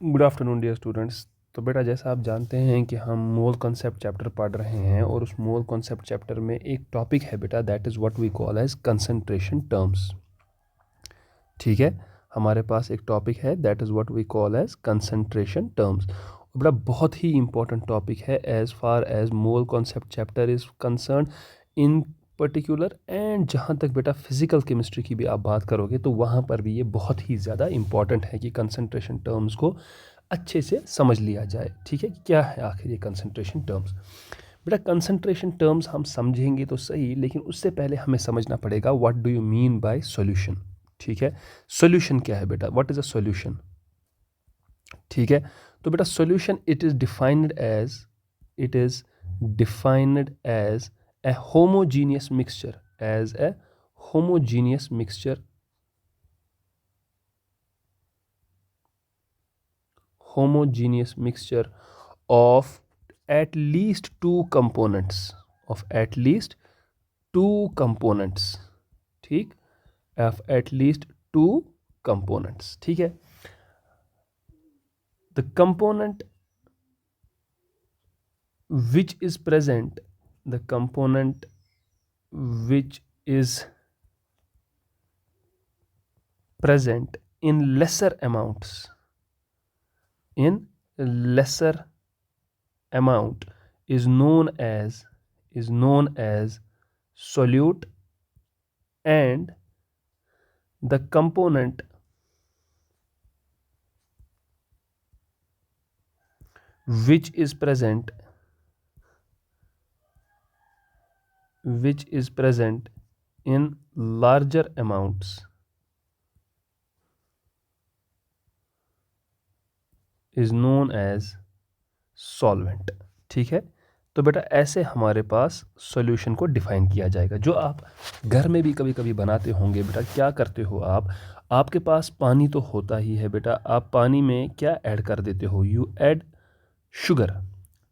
Good afternoon dear students. तो बेटा जैसा आप जानते हैं कि हम मोल कॉन्सेप्ट चैप्टर पढ़ रहे हैं और उस मोल कॉन्सेप्ट चैप्टर में एक टॉपिक है बेटा, that is what we call as concentration terms. ठीक है, हमारे पास एक टॉपिक है that is what we call as concentration terms. बेटा बहुत ही इंपॉर्टेंट टॉपिक है as far as mole concept chapter is concern in particular. And जहाँ तक बेटा फिजिकल केमिस्ट्री की भी आप बात करोगे तो वहाँ पर भी ये बहुत ही ज़्यादा इंपॉर्टेंट है कि कंसंट्रेशन टर्म्स को अच्छे से समझ लिया जाए। ठीक है, क्या है आखिर ये कंसंट्रेशन टर्म्स। बेटा कंसंट्रेशन टर्म्स हम समझेंगे तो सही, लेकिन उससे पहले हमें समझना पड़ेगा what do you mean bye solution. ठीक है, सॉल्यूशन क्या है बेटा, व्हाट इज अ सॉल्यूशन। ठीक है, तो बेटा solution it is defined as a homogeneous mixture, as a homogeneous mixture homogeneous mixture of at least two components, of at least two components। ठीक, of at least two components। ठीक है, the component which is present, the component which is present in lesser amounts, in lesser amount is known as solute, and the component which is present in larger amounts is known as solvent। ठीक है, तो बेटा ऐसे हमारे पास solution को define किया जाएगा, जो आप घर में भी कभी कभी बनाते होंगे। बेटा क्या करते हो आप, आपके पास पानी तो होता ही है बेटा, आप पानी में क्या ऐड कर देते हो, यू ऐड शुगर।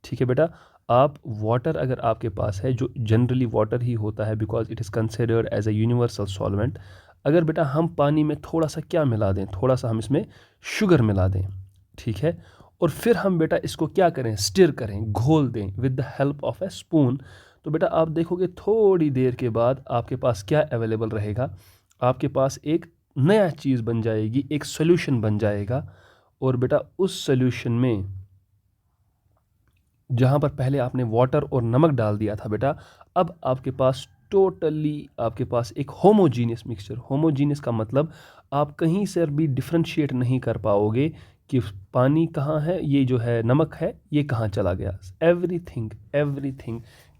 ठीक है बेटा, आप वाटर अगर आपके पास है, जो जनरली वाटर ही होता है because it is considered as a universal solvent, अगर बेटा हम पानी में थोड़ा सा क्या मिला दें, थोड़ा सा हम इसमें शुगर मिला दें। ठीक है, और फिर हम बेटा इसको क्या करें, स्टिर करें, घोल दें with the help of A spoon. तो बेटा आप देखोगे थोड़ी देर के बाद आपके पास क्या अवेलेबल रहेगा, आपके पास एक नया चीज़ बन जाएगी, एक सोल्यूशन बन जाएगा। और बेटा उस सोल्यूशन में जहाँ पर पहले आपने वाटर और नमक डाल दिया था बेटा, अब आपके पास टोटली आपके पास एक होमोजीनियस मिक्सचर। होमोजीनियस का मतलब आप कहीं से भी डिफ्रेंशिएट नहीं कर पाओगे कि पानी कहाँ है, ये जो है नमक है, ये कहाँ चला गया। Everything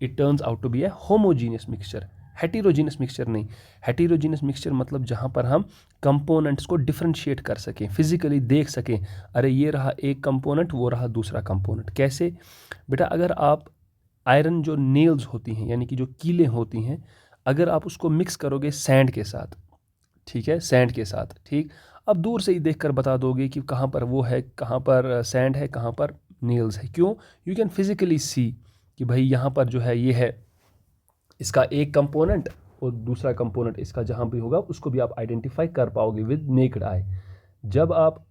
it turns out to be a homogeneous mixture, heterogeneous mixture नहीं। हेटेरोजीनियस मिक्सचर मतलब जहाँ पर हम कंपोनेंट्स को डिफ्रेंशिएट कर सकें, फिजिकली देख सकें, अरे ये रहा एक कंपोनेंट, वो रहा दूसरा कंपोनेंट। कैसे बेटा, अगर आप आयरन जो नेल्स होती हैं यानी कि जो कीलें होती हैं, अगर आप उसको मिक्स करोगे सैंड के साथ, ठीक है, सैंड के साथ, ठीक, अब दूर से ही देखकर बता दोगे कि कहाँ पर वो है, कहाँ पर सैंड है, कहाँ पर नेल्स है। क्यों, यू कैन फिजिकली सी कि भाई यहाँ पर जो है ये है इसका एक कंपोनेंट, और दूसरा कंपोनेंट इसका जहाँ भी होगा उसको भी आप आइडेंटिफाई कर पाओगे विद नेक्ड आई। जब आप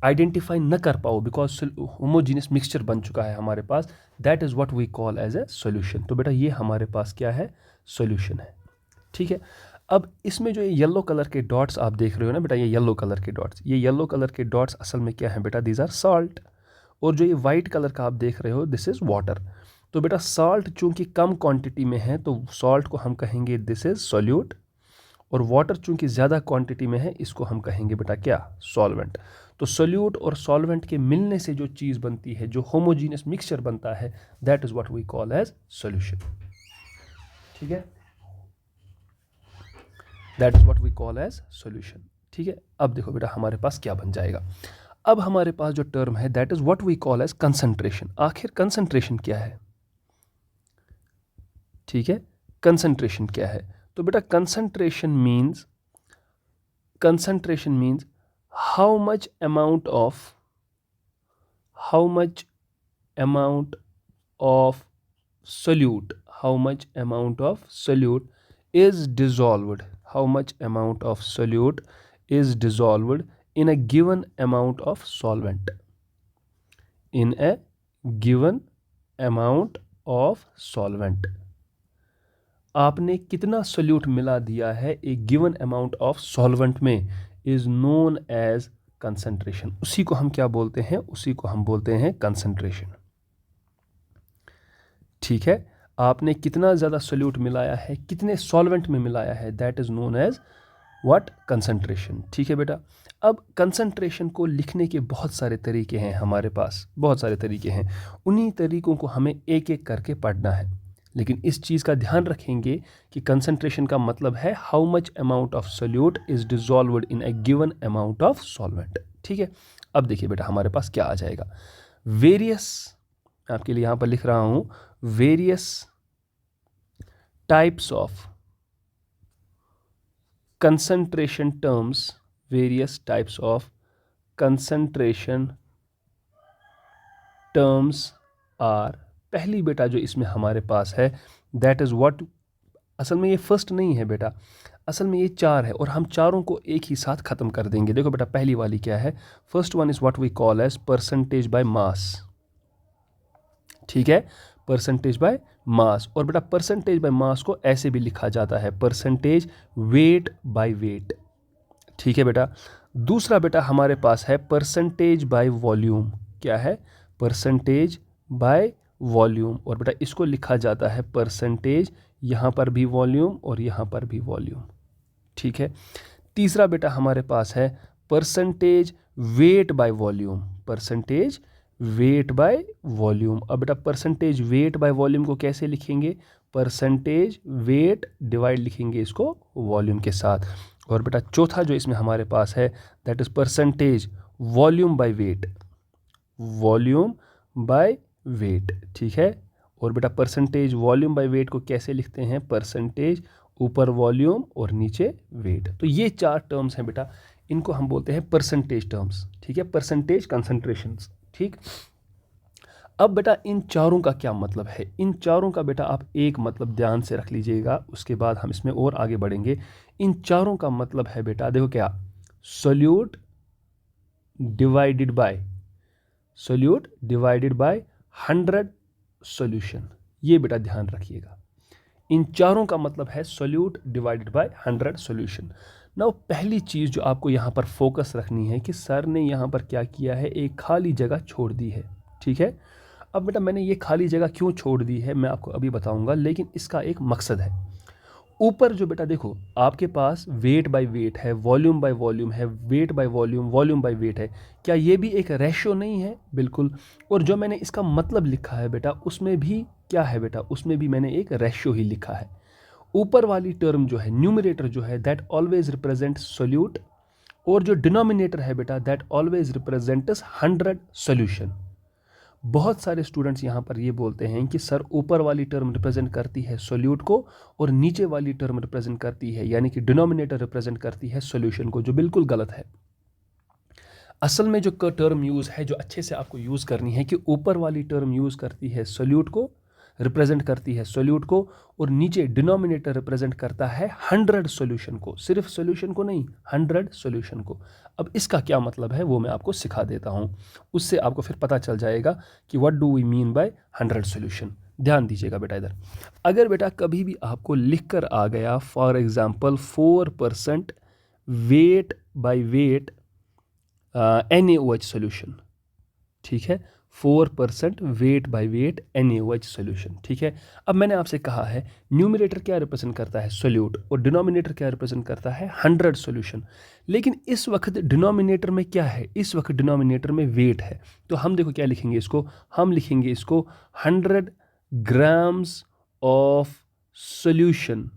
आइडेंटिफाई न कर पाओ बिकॉज होमोजीनियस मिक्सचर बन चुका है हमारे पास, that is what we call as a solution. तो बेटा ये हमारे पास क्या है, सॉल्यूशन है। ठीक है, अब इसमें जो ये येलो कलर के डॉट्स आप देख रहे हो ना बेटा, ये येलो कलर के डॉट्स, ये येलो कलर के डॉट्स असल में क्या है बेटा, दीज आर सॉल्ट। और जो ये वाइट कलर का आप देख रहे हो, दिस इज़ वाटर। तो बेटा सॉल्ट चूंकि कम क्वांटिटी में है तो सॉल्ट को हम कहेंगे दिस इज़ सॉल्यूट, और वाटर चूंकि ज़्यादा क्वांटिटी में है इसको हम कहेंगे बेटा क्या, सॉल्वेंट। तो सोल्यूट और सॉल्वेंट के मिलने से जो चीज़ बनती है, जो होमोजीनियस मिक्सचर बनता है, that is what we call as solution. ठीक है, that is what we call as solution. ठीक है, अब देखो बेटा हमारे पास क्या बन जाएगा। अब हमारे पास जो टर्म है that is what we call as concentration. आखिर कंसंट्रेशन क्या है, ठीक है, कंसंट्रेशन क्या है। तो बेटा concentration means how much amount of how much amount of solute how much amount of solute is dissolved, how much amount of solute is dissolved in a given amount of solvent, in a given amount of solvent. आपने कितना solute मिला दिया है एक given amount of solvent में is known as concentration. उसी को हम क्या बोलते हैं, उसी को हम बोलते हैं कंसंट्रेशन। ठीक है, आपने कितना ज़्यादा सोल्यूट मिलाया है, कितने सॉल्वेंट में मिलाया है, that is known as what, concentration. ठीक है बेटा, अब कंसंट्रेशन को लिखने के बहुत सारे तरीके हैं हमारे पास, बहुत सारे तरीके हैं। उन्हीं तरीकों को हमें एक एक करके पढ़ना है, लेकिन इस चीज़ का ध्यान रखेंगे कि कंसंट्रेशन का मतलब है how much amount of solute is dissolved in A given amount of solvent. ठीक है, अब देखिए बेटा हमारे पास क्या आ जाएगा, वेरियस, आपके लिए यहाँ पर लिख रहा हूँ, various types of concentration terms, various types of concentration terms are, पहली बेटा जो इसमें हमारे पास है that is what, असल में ये फर्स्ट नहीं है बेटा, असल में ये चार है और हम चारों को एक ही साथ ख़त्म कर देंगे। देखो बेटा पहली वाली क्या है, first one is what we call as percentage by mass. ठीक है, परसेंटेज बाय मास, और बेटा परसेंटेज बाय मास को ऐसे भी लिखा जाता है परसेंटेज वेट बाय वेट। ठीक है बेटा, दूसरा बेटा हमारे पास है परसेंटेज बाय वॉल्यूम। क्या है, परसेंटेज बाय वॉल्यूम, और बेटा इसको लिखा जाता है परसेंटेज, यहाँ पर भी वॉल्यूम और यहाँ पर भी वॉल्यूम। ठीक है, तीसरा बेटा हमारे पास है percentage weight by volume, percentage weight by volume. अब बेटा परसेंटेज वेट बाय वॉल्यूम को कैसे लिखेंगे, परसेंटेज वेट डिवाइड लिखेंगे इसको वॉल्यूम के साथ। और बेटा चौथा जो इसमें हमारे पास है that is percentage volume by wait, volume by wait. ठीक है, और बेटा परसेंटेज वॉल्यूम बाय वेट को कैसे लिखते हैं, परसेंटेज ऊपर वॉल्यूम और नीचे वेट। तो ये चार टर्म्स हैं बेटा, इनको हम बोलते हैं परसेंटेज टर्म्स। ठीक है, परसेंटेज कंसंट्रेशंस। ठीक, अब बेटा इन चारों का क्या मतलब है, इन चारों का बेटा आप एक मतलब ध्यान से रख लीजिएगा, उसके बाद हम इसमें और आगे बढ़ेंगे। इन चारों का मतलब है बेटा, देखो क्या, solute divided bye, solute divided bye 100 solution. ये बेटा ध्यान रखिएगा, इन चारों का मतलब है solute divided bye 100 solution. Now पहली चीज़ जो आपको यहाँ पर फोकस रखनी है कि सर ने यहाँ पर क्या किया है, एक खाली जगह छोड़ दी है। ठीक है, अब बेटा मैंने ये खाली जगह क्यों छोड़ दी है मैं आपको अभी बताऊंगा, लेकिन इसका एक मकसद है। ऊपर जो बेटा देखो आपके पास वेट बाय वेट है, वॉल्यूम बाय वॉल्यूम है, weight by volume, volume by wait है, क्या ये भी एक रेशियो नहीं है, बिल्कुल। और जो मैंने इसका मतलब लिखा है बेटा उसमें भी क्या है बेटा, उसमें भी मैंने एक रेशियो ही लिखा है। ऊपर वाली टर्म जो है न्यूमरेटर जो है दैट ऑलवेज रिप्रेजेंट सोल्यूट, और जो डिनोमिनेटर है बेटा दैट ऑलवेज रिप्रेजेंट्स 100 सॉल्यूशन। बहुत सारे स्टूडेंट्स यहाँ पर ये बोलते हैं कि सर ऊपर वाली टर्म रिप्रेजेंट करती है सोल्यूट को और नीचे वाली टर्म रिप्रेजेंट करती है, यानी कि डिनोमिनेटर रिप्रेजेंट करती है सॉल्यूशन को, जो बिल्कुल गलत है। असल में जो टर्म यूज़ है जो अच्छे से आपको यूज़ करनी है कि ऊपर वाली टर्म यूज़ करती है सोल्यूट को, रिप्रेजेंट करती है सोल्यूट को, और नीचे डिनोमिनेटर रिप्रेजेंट करता है 100 सॉल्यूशन को, सिर्फ सॉल्यूशन को नहीं 100 सॉल्यूशन को। अब इसका क्या मतलब है वो मैं आपको सिखा देता हूँ, उससे आपको फिर पता चल जाएगा कि what do we mean by 100 solution. ध्यान दीजिएगा बेटा इधर, अगर बेटा कभी भी आपको लिख कर आ गया for example 4% wait by wait NaOH solution, ठीक है, 4% wait by wait NaOH solution. ठीक है, अब मैंने आपसे कहा है न्यूमरेटर क्या रिप्रेजेंट करता है, सोल्यूट, और डिनोमिनेटर क्या रिप्रेजेंट करता है 100 सॉल्यूशन। लेकिन इस वक्त डिनोमिनेटर में क्या है, इस वक्त डिनोमिनेटर में वेट है, तो हम देखो क्या लिखेंगे इसको, हम लिखेंगे इसको 100 ग्राम्स ऑफ सॉल्यूशन।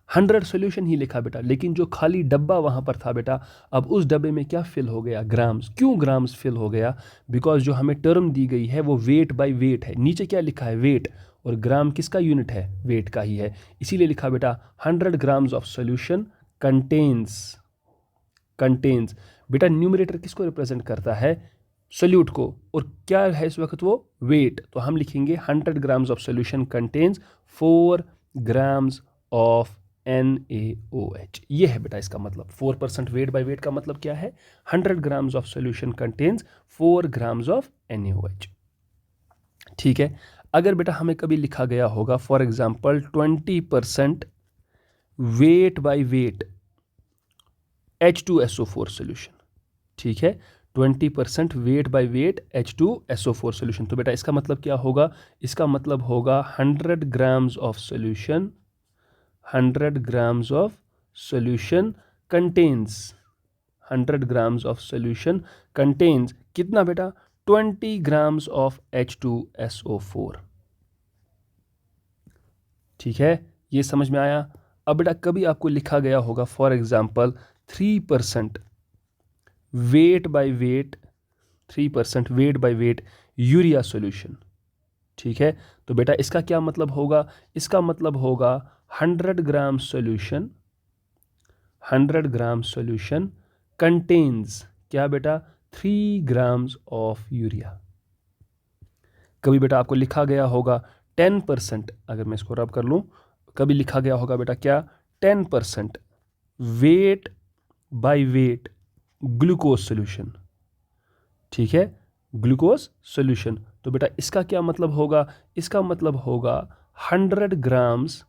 100 सॉल्यूशन ही लिखा बेटा, लेकिन जो खाली डब्बा वहाँ पर था बेटा, अब उस डब्बे में क्या फिल हो गया, ग्राम्स। क्यों ग्राम्स फिल हो गया, बिकॉज जो हमें टर्म दी गई है वो वेट बाय वेट है, नीचे क्या लिखा है वेट, और ग्राम किसका यूनिट है, वेट का ही है, इसीलिए लिखा बेटा 100 ग्राम्स ऑफ सॉल्यूशन कंटेन्स बेटा न्यूमरेटर किसको रिप्रेजेंट करता है, सोल्यूट को, और क्या है इस वक्त वो वेट, तो हम लिखेंगे 100 grams of solution contains 4 grams of NaOH। ये है बेटा इसका मतलब। 4% वेट बाय वेट का मतलब क्या है? 100 grams of solution contains 4 grams of NaOH। ठीक है। अगर बेटा हमें कभी लिखा गया होगा for example 20% wait by wait H2SO4 solution, ठीक है, 20% wait by wait H2SO4 solution, तो बेटा इसका मतलब क्या होगा? इसका मतलब होगा 100 grams of solution, 100 grams of solution contains, 100 grams of solution contains कितना बेटा? 20 ग्राम्स ऑफ H2SO4। ठीक है, ये समझ में आया? अब बेटा कभी आपको लिखा गया होगा for example 3% wait by wait, 3% wait by wait urea solution, ठीक है, तो बेटा इसका क्या मतलब होगा? इसका मतलब होगा 100 ग्राम सॉल्यूशन, 100 ग्राम सॉल्यूशन कंटेन्स क्या बेटा? 3 ग्राम्स ऑफ यूरिया। कभी बेटा आपको लिखा गया होगा 10%, अगर मैं इसको रब कर लूँ, कभी लिखा गया होगा बेटा क्या? 10% wait by wait glucose solution, ठीक है, ग्लूकोज सॉल्यूशन, तो बेटा इसका क्या मतलब होगा? इसका मतलब होगा 100 grams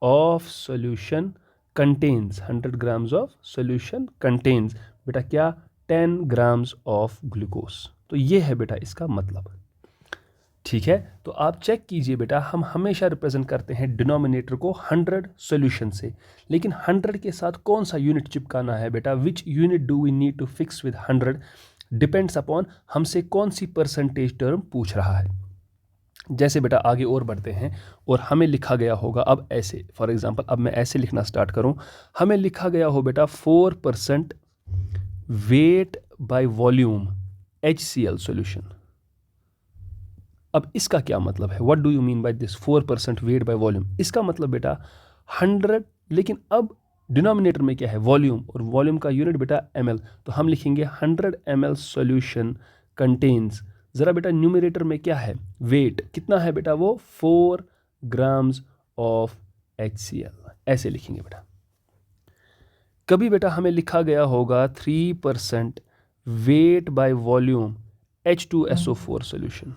of solution contains, 100 grams of solution contains बेटा क्या? 10 ग्राम्स ऑफ ग्लूकोज। तो ये है बेटा इसका मतलब। ठीक है, तो आप चेक कीजिए बेटा, हम हमेशा रिप्रेजेंट करते हैं डिनोमिनेटर को 100 सॉल्यूशन से, लेकिन 100 के साथ कौन सा यूनिट चिपकाना है बेटा? Which unit do we need to fix with 100 depends upon हमसे कौन सी परसेंटेज टर्म पूछ रहा है। जैसे बेटा आगे और बढ़ते हैं और हमें लिखा गया होगा अब ऐसे, फॉर एग्जांपल अब मैं ऐसे लिखना स्टार्ट करूं, हमें लिखा गया हो बेटा 4% wait by volume HCl solution. अब इसका क्या मतलब है? What do you mean by this 4% wait by volume? इसका मतलब बेटा 100, लेकिन अब डिनोमिनेटर में क्या है? वॉल्यूम, और वॉल्यूम का यूनिट बेटा ml, तो हम लिखेंगे 100 ml सॉल्यूशन कंटेन्स, ज़रा बेटा न्यूमरेटर में क्या है? वेट कितना है बेटा? वो 4 ग्राम्स ऑफ HCl, ऐसे लिखेंगे बेटा। कभी बेटा हमें लिखा गया होगा 3% wait by volume H2SO4 solution,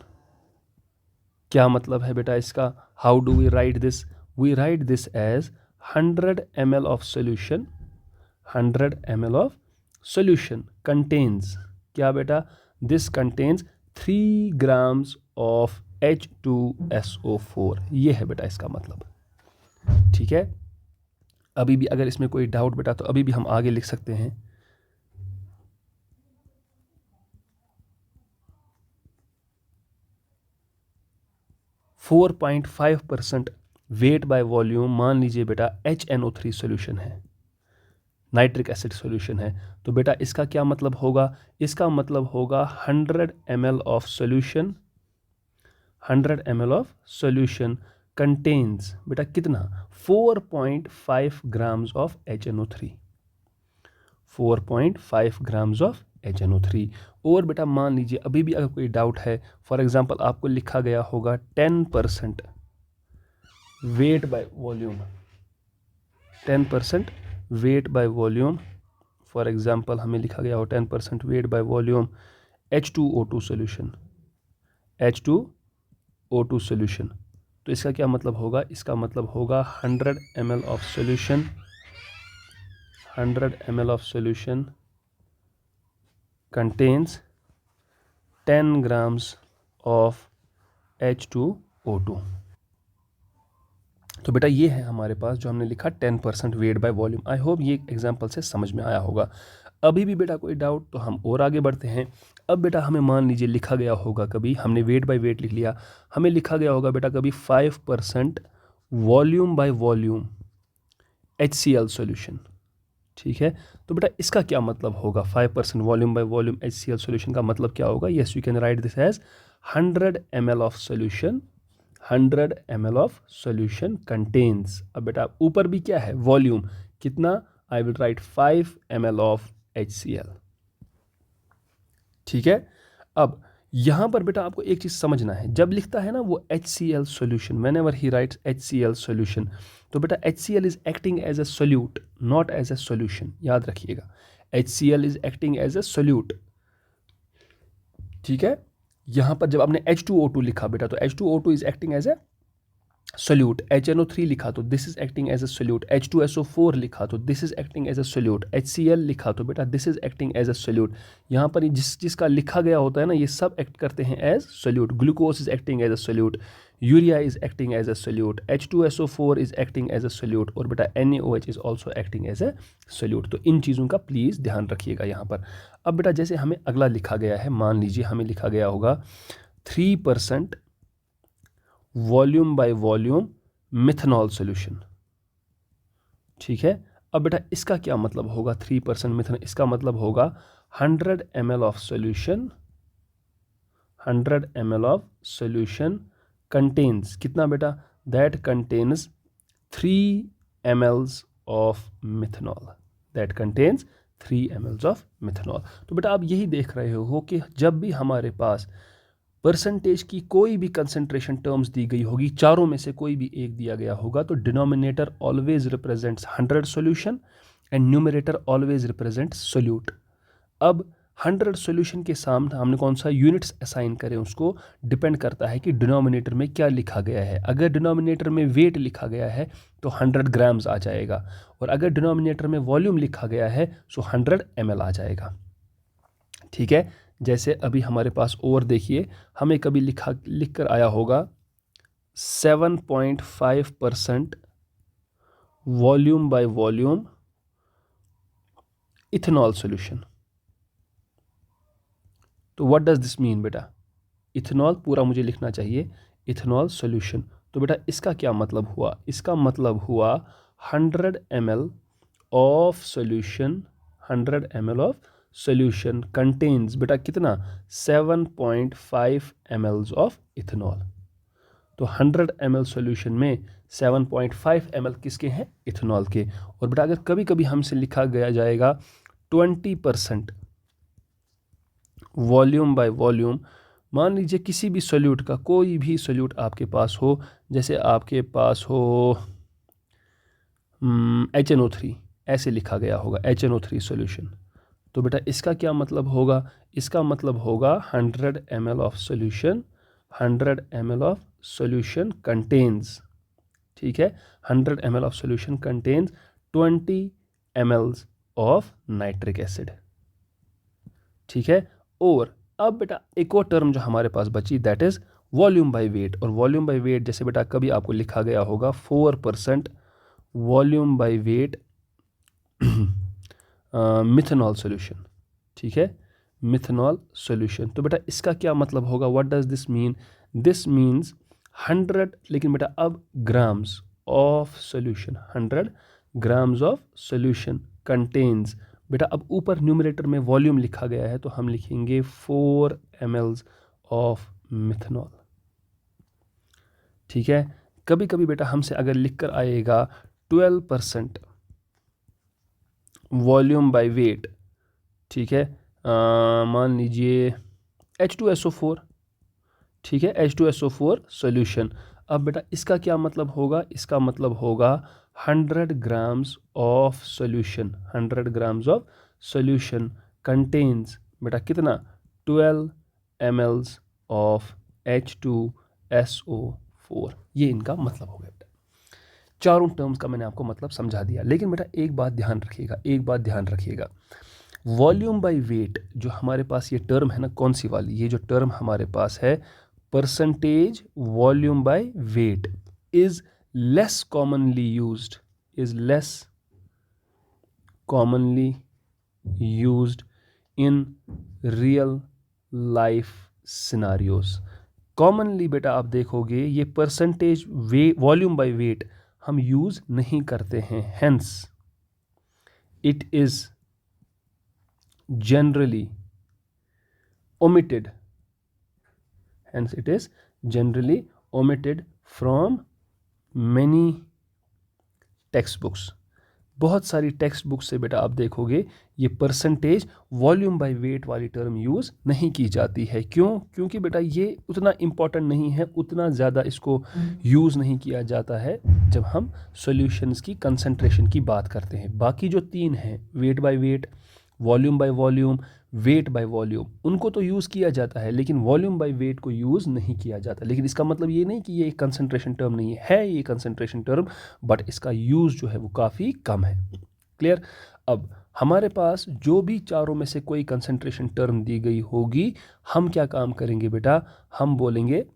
क्या मतलब है बेटा इसका? How do we write this? We write this as 100 ml of solution, 100 ml of solution contains क्या बेटा? This contains 3 grams of H2SO4। ये है बेटा इसका मतलब। ठीक है, अभी भी अगर इसमें कोई डाउट बेटा तो अभी भी हम आगे लिख सकते हैं। .5% वेट बाय वॉल्यूम, मान लीजिए बेटा HNO3 सॉल्यूशन है, नाइट्रिक एसिड सॉल्यूशन है, तो बेटा इसका क्या मतलब होगा? इसका मतलब होगा 100 ml of solution, 100 ml of solution contains बेटा कितना? 4.5 grams of HNO3, 4.5 grams of HNO3। और बेटा मान लीजिए अभी भी अगर कोई डाउट है, फॉर एग्जांपल आपको लिखा गया होगा 10% wait by volume, 10% wait by volume, for example हमें लिखा गया हो 10% wait by volume H2O2 solution, H2O2 solution, तो इसका क्या मतलब होगा? इसका मतलब होगा 100 ml of solution, 100 ml of solution contains 10 grams of H2O2। तो बेटा ये है हमारे पास जो हमने लिखा 10% wait by volume. I hope ये एग्जांपल से समझ में आया होगा। अभी भी बेटा कोई डाउट तो हम और आगे बढ़ते हैं। अब बेटा हमें मान लीजिए लिखा गया होगा, कभी हमने वेट बाय वेट लिख लिया, हमें लिखा गया होगा बेटा कभी 5% volume by volume HCl solution, ठीक है, तो बेटा इसका क्या मतलब होगा? 5% volume by volume HCl solution का मतलब क्या होगा? Yes, you can write this as 100 ml of solution, 100 ml of solution contains, अब बेटा ऊपर भी क्या है? वॉल्यूम कितना? I will write 5 ml of HCl। ठीक है, अब यहाँ पर बेटा आपको एक चीज़ समझना है, जब लिखता है ना वो HCl solution, whenever he writes HCl solution, तो बेटा HCl is acting as a solute, not as a solution, याद रखिएगा। HCl is acting as a solute, ठीक है। यहाँ पर जब आपने H2O2 लिखा बेटा, तो H2O2 is acting as a solute. HNO3 लिखा तो this is acting as a solute. H2SO4 लिखा तो this is acting as a solute. HCl लिखा तो बेटा this is acting as a solute. यहाँ पर जिसका लिखा गया होता है ना, ये सब एक्ट करते हैं as solute. Glucose is acting as a solute, urea is acting as a solute, H2SO4 is acting as a solute, और बेटा NaOH is also acting as a solute. तो इन चीज़ों का प्लीज़ ध्यान रखिएगा यहाँ पर। अब बेटा जैसे हमें अगला लिखा गया है, मान लीजिए हमें लिखा गया होगा 3% volume by volume methanol solution, ठीक है। अब बेटा इसका क्या मतलब होगा 3% मिथनॉल, इसका मतलब होगा 100 ml of solution, 100 ml of solution contains कितना बेटा, that contains 3 ml of methanol, that contains 3 ml of methanol. तो बेटा आप यही देख रहे हो कि जब भी हमारे पास परसेंटेज की कोई भी कंसंट्रेशन टर्म्स दी गई होगी, चारों में से कोई भी एक दिया गया होगा, तो denominator always represents 100 solution and numerator always represents solute. अब 100 सॉल्यूशन के सामने हमने कौन सा यूनिट्स असाइन करें, उसको डिपेंड करता है कि डिनोमिनेटर में क्या लिखा गया है। अगर डिनोमिनेटर में वेट लिखा गया है तो 100 ग्राम्स आ जाएगा, और अगर डिनोमिनेटर में वॉल्यूम लिखा गया है तो 100 ml आ जाएगा, ठीक है। जैसे अभी हमारे पास और देखिए, हमें कभी लिख कर आया होगा 7.5% volume by volume ethanol solution. तो व्हाट डज दिस मीन बेटा, इथेनॉल पूरा मुझे लिखना चाहिए, इथेनॉल सॉल्यूशन। तो बेटा इसका क्या मतलब हुआ, इसका मतलब हुआ 100 ml of solution, 100 ml of solution contains बेटा कितना, 7.5 ml ऑफ इथेनॉल। तो 100 ml सॉल्यूशन में 7.5 ml किसके हैं, इथेनॉल के। और बेटा अगर कभी कभी हमसे लिखा गया जाएगा 20% वॉल्यूम बाय वॉल्यूम, मान लीजिए किसी भी सोल्यूट का, कोई भी सोल्यूट आपके पास हो, जैसे आपके पास हो HNO3, ऐसे लिखा गया होगा HNO3 सॉल्यूशन, तो बेटा इसका क्या मतलब होगा, इसका मतलब होगा 100 ml of solution, 100 ml of solution contains, ठीक है, 100 ml of solution contains 20 ml of nitric acid, ठीक है। और अब बेटा एक और टर्म जो हमारे पास बची, that is volume by wait. और वॉल्यूम बाय वेट जैसे बेटा कभी आपको लिखा गया होगा 4% volume by wait methanol solution, ठीक है, मिथेनॉल सॉल्यूशन। तो बेटा इसका क्या मतलब होगा, what does this mean, this means 100, लेकिन बेटा अब grams of solution, 100 grams of solution contains, बेटा अब ऊपर न्यूमरेटर में वॉल्यूम लिखा गया है तो हम लिखेंगे 4 ml ऑफ मिथेनॉल, ठीक है। कभी कभी बेटा हमसे अगर लिख कर आएगा 12% वॉल्यूम बाय वेट, ठीक है, मान लीजिए H2SO4, ठीक है, H2SO4 सॉल्यूशन। अब बेटा इसका क्या मतलब होगा, इसका मतलब होगा 100 grams of solution, 100 grams of solution contains बेटा कितना, 12 ml ऑफ H2SO4। ये इनका मतलब हो गया बेटा। चारों टर्म्स का मैंने आपको मतलब समझा दिया, लेकिन बेटा एक बात ध्यान रखिएगा, एक बात ध्यान रखिएगा, वॉल्यूम बाय वेट जो हमारे पास ये टर्म है ना, कौन सी वाली, ये जो टर्म हमारे पास है percentage volume by wait, is less commonly used, is less commonly used in real life scenarios. Commonly बेटा आप देखोगे ये परसेंटेज वॉल्यूम बाय वेट हम यूज नहीं करते हैं, hence it is generally omitted, hence it is generally omitted from many textbooks, बहुत सारी टेक्स्ट बुक से बेटा आप देखोगे ये परसेंटेज वॉल्यूम बाय वेट वाली टर्म यूज़ नहीं की जाती है। क्यों? क्योंकि बेटा ये उतना इम्पॉर्टेंट नहीं है, उतना ज़्यादा इसको यूज़ नहीं किया जाता है जब हम सॉल्यूशंस की कंसंट्रेशन की बात करते हैं। बाकी जो 3 हैं, wait by wait, volume by volume, wait by volume, उनको तो यूज़ किया जाता है, लेकिन वॉल्यूम बाय वेट को यूज़ नहीं किया जाता। लेकिन इसका मतलब ये नहीं कि ये एक कंसंट्रेशन टर्म नहीं है, ये कंसंट्रेशन टर्म, बट इसका यूज़ जो है वो काफ़ी कम है। क्लियर? अब हमारे पास जो भी चारों में से कोई कंसंट्रेशन टर्म दी गई होगी, हम क्या काम करेंगे बेटा, हम बोलेंगे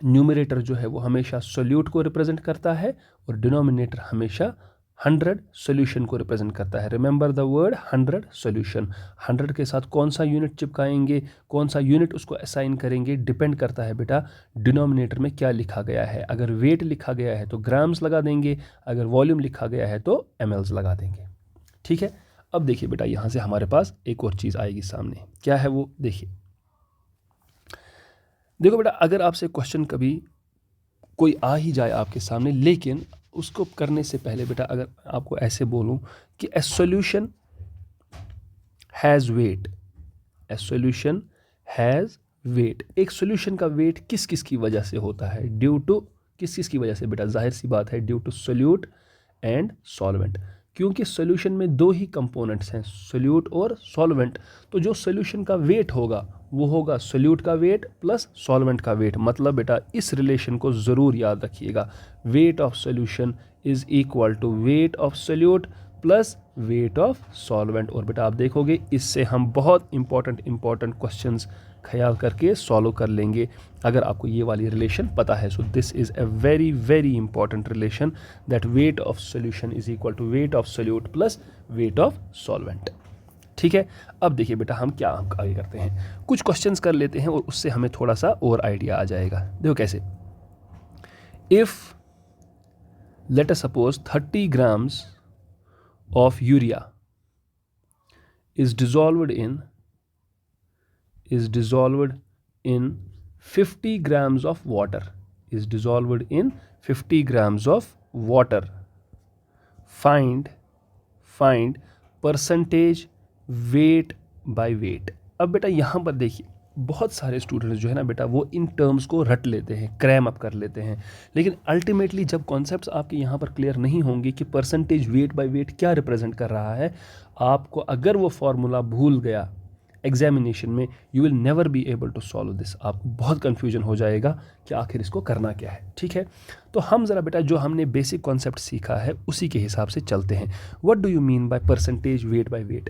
न्यूमरेटर जो है वो हमेशा सोल्यूट को रिप्रेजेंट करता है और डिनोमिनेटर हमेशा 100 सॉल्यूशन को रिप्रेजेंट करता है। Remember the word 100 solution. 100 के साथ कौन सा यूनिट चिपकाएंगे, कौन सा यूनिट उसको असाइन करेंगे, डिपेंड करता है बेटा डिनोमिनेटर में क्या लिखा गया है। अगर वेट लिखा गया है तो ग्राम्स लगा देंगे, अगर वॉल्यूम लिखा गया है तो mLs लगा देंगे। ठीक है? अब देखिए बेटा, यहाँ से हमारे पास एक और चीज़ आएगी सामने। क्या है वो? देखिए, देखो बेटा, अगर आपसे क्वेश्चन कभी कोई आ ही जाए आपके सामने, लेकिन उसको करने से पहले बेटा अगर आपको ऐसे बोलूं कि ए solution has wait, A solution has wait, एक सॉल्यूशन का वेट किस किस की वजह से होता है? ड्यू टू, किस किस की वजह से बेटा? जाहिर सी बात है, due to solute and solvent, क्योंकि सॉल्यूशन में दो ही कंपोनेंट्स हैं, सोल्यूट और सॉल्वेंट। तो जो सॉल्यूशन का वेट होगा वो होगा सोल्यूट का वेट प्लस सॉल्वेंट का वेट। मतलब बेटा इस रिलेशन को ज़रूर याद रखिएगा, weight of solution is equal to weight of solute plus weight of solvent. और बेटा आप देखोगे इससे हम बहुत इंपॉर्टेंट क्वेश्चंस ख्याल करके सॉल्व कर लेंगे अगर आपको ये वाली रिलेशन पता है। So this is a very very important relation, that weight of solution is equal to weight of solute plus weight of solvent. ठीक है? अब देखिए बेटा हम क्या आगे करते हैं, कुछ क्वेश्चंस कर लेते हैं और उससे हमें थोड़ा सा और आइडिया आ जाएगा। देखो कैसे, if late us suppose 30 grams of urea is dissolved in 50 grams of water, is dissolved in 50 grams of water, find percentage weight by weight। अब बेटा यहाँ पर देखिए बहुत सारे स्टूडेंट्स जो है ना बेटा वो इन टर्म्स को रट लेते हैं, क्रैम अप कर लेते हैं, लेकिन अल्टीमेटली जब कॉन्सेप्ट्स आपके यहाँ पर क्लियर नहीं होंगे कि परसेंटेज वेट बाय वेट क्या रिप्रेजेंट कर रहा है, आपको अगर वो फार्मूला भूल गया एग्जामिनेशन में, you will never be able to solve this. आपको बहुत कन्फ्यूजन हो जाएगा कि आखिर इसको करना क्या है। ठीक है? तो हम ज़रा बेटा जो हमने बेसिक कॉन्सेप्ट सीखा है उसी के हिसाब से चलते हैं। What do you mean by percentage weight by weight?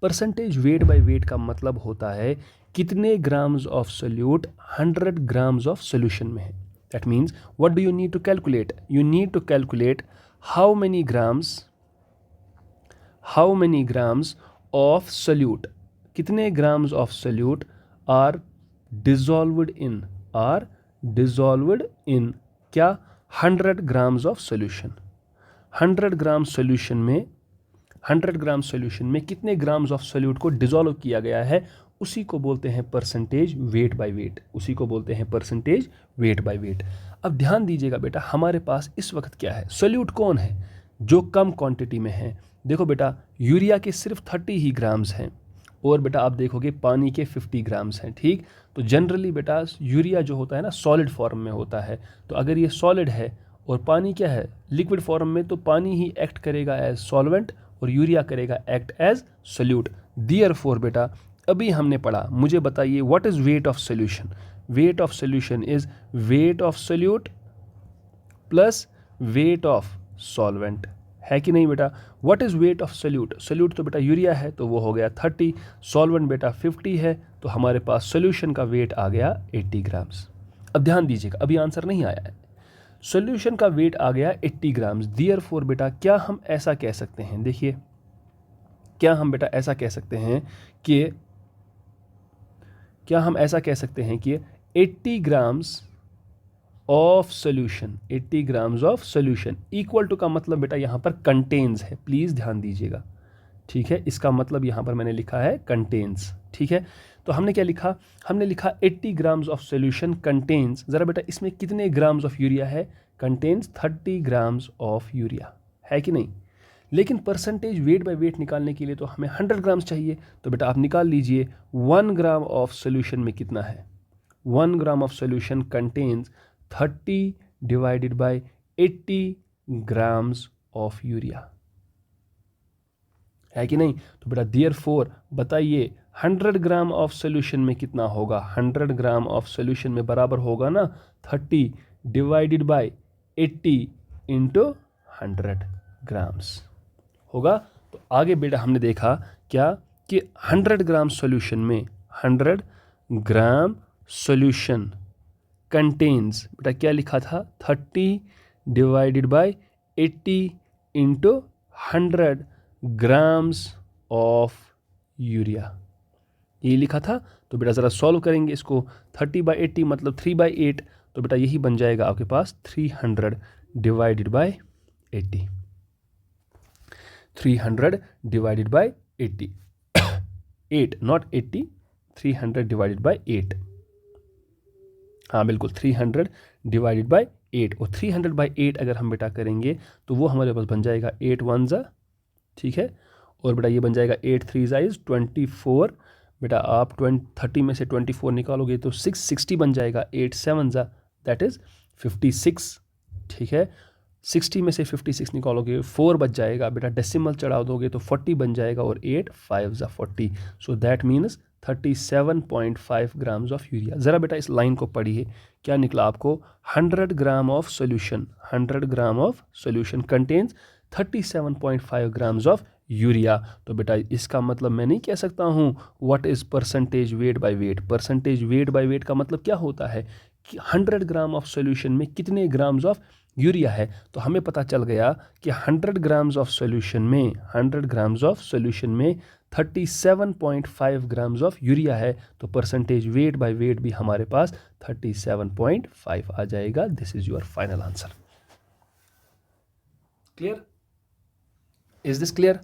Percentage weight by weight का मतलब होता है कितने grams of solute 100 grams of solution में है। That means what do you need to calculate? You need to calculate how many grams of solute, कितने grams of solute are dissolved in क्या? 100 grams of solution. 100 gram solution में कितने grams of solute को dissolve किया गया है, उसी को बोलते हैं परसेंटेज वेट बाय वेट, उसी को बोलते हैं परसेंटेज वेट बाय वेट। अब ध्यान दीजिएगा बेटा, हमारे पास इस वक्त क्या है? सोल्यूट कौन है जो कम क्वांटिटी में है? देखो बेटा यूरिया के सिर्फ 30 ही ग्राम्स हैं और बेटा आप देखोगे पानी के 50 ग्राम्स हैं। ठीक? तो जनरली बेटा यूरिया जो होता है ना सॉलिड फॉर्म में होता है, तो अगर ये सॉलिड है और पानी क्या है लिक्विड फॉर्म में, तो पानी ही एक्ट करेगा एज सॉल्वेंट और यूरिया करेगा एक्ट एज सोल्यूट। देयरफॉर बेटा अभी हमने पढ़ा, मुझे बताइए what is weight of solution? Weight of solution is weight of solute plus weight of solvent, है कि नहीं बेटा? What is weight of solute? Solute तो बेटा यूरिया है तो वो हो गया 30, सॉल्वेंट बेटा 50 है, तो हमारे पास सोल्यूशन का वेट आ गया 80 ग्राम्स। अब ध्यान दीजिएगा अभी आंसर नहीं आया है, सोल्यूशन का वेट आ गया 80 ग्राम्स। देयरफॉर बेटा क्या हम ऐसा कह सकते हैं, देखिए क्या हम बेटा ऐसा कह सकते हैं कि 80 grams of solution, 80 grams of solution equal to का मतलब बेटा यहाँ पर कंटेन्स है, प्लीज़ ध्यान दीजिएगा। ठीक है? इसका मतलब यहाँ पर मैंने लिखा है कंटेन्स। ठीक है? तो हमने क्या लिखा? हमने लिखा 80 ग्राम्स ऑफ सोल्यूशन कंटेन्स, ज़रा बेटा इसमें कितने ग्राम्स ऑफ यूरिया है? कंटेन्स 30 ग्राम्स ऑफ यूरिया, है कि नहीं? लेकिन परसेंटेज वेट बाय वेट निकालने के लिए तो हमें 100 ग्राम्स चाहिए। तो बेटा आप निकाल लीजिए 1 ग्राम ऑफ सोल्यूशन में कितना है। 1 gram of solution contains 30 divided bye 80 grams of urea, है कि नहीं। तो बेटा देयरफॉर बताइए 100 ग्राम ऑफ सोल्यूशन में कितना होगा। 100 ग्राम ऑफ सोल्यूशन में बराबर होगा ना 30 डिवाइडेड बाय 80 इंटू 100 ग्राम्स होगा। तो आगे बेटा हमने देखा क्या कि 100 ग्राम सोल्यूशन में 100 ग्राम सोल्यूशन कंटेन्स, बेटा क्या लिखा था 30 divided bye 80 into 100 grams of urea, ये लिखा था। तो बेटा ज़रा सॉल्व करेंगे इसको। 30/80 मतलब 3/8, तो बेटा यही बन जाएगा आपके पास 300 divided by 80, 300 divided by 80 8 not 80, 300 divided by 8, हाँ बिल्कुल 300 डिवाइडेड बाय 8। और 300/8 अगर हम बेटा करेंगे तो वो हमारे पास बन जाएगा 8 1 ज़ा, ठीक है। और बेटा ये बन जाएगा 8 3 ज़ा इज़ 24। बेटा आप 30 में से 24 निकालोगे तो 660 बन जाएगा। 8 7 ज़ा दैट इज़ 56, ठीक है। 60 में से 56 निकालोगे 4 बच जाएगा। बेटा डेसिमल चढ़ा दोगे तो 40 बन जाएगा। और 8 5 ज़ा 40, so that means 37.5 grams of urea. ज़रा बेटा इस लाइन को पढ़िए, क्या निकला आपको। 100 gram of solution, 100 gram of solution contains 37.5 grams of urea. तो बेटा इसका मतलब मैं नहीं कह सकता हूँ what is percentage weight by weight. Percentage weight by weight का मतलब क्या होता है कि 100 ग्राम ऑफ सोल्यूशन में कितने ग्राम्स ऑफ यूरिया है। तो हमें पता चल गया कि 100 ग्राम्स ऑफ सोल्यूशन में 100 ग्राम्स ऑफ सोल्यूशन में 37.5 ग्राम्स ऑफ यूरिया है। तो परसेंटेज वेट बाय वेट भी हमारे पास 37.5 आ जाएगा। This is your final answer. Clear, is this clear,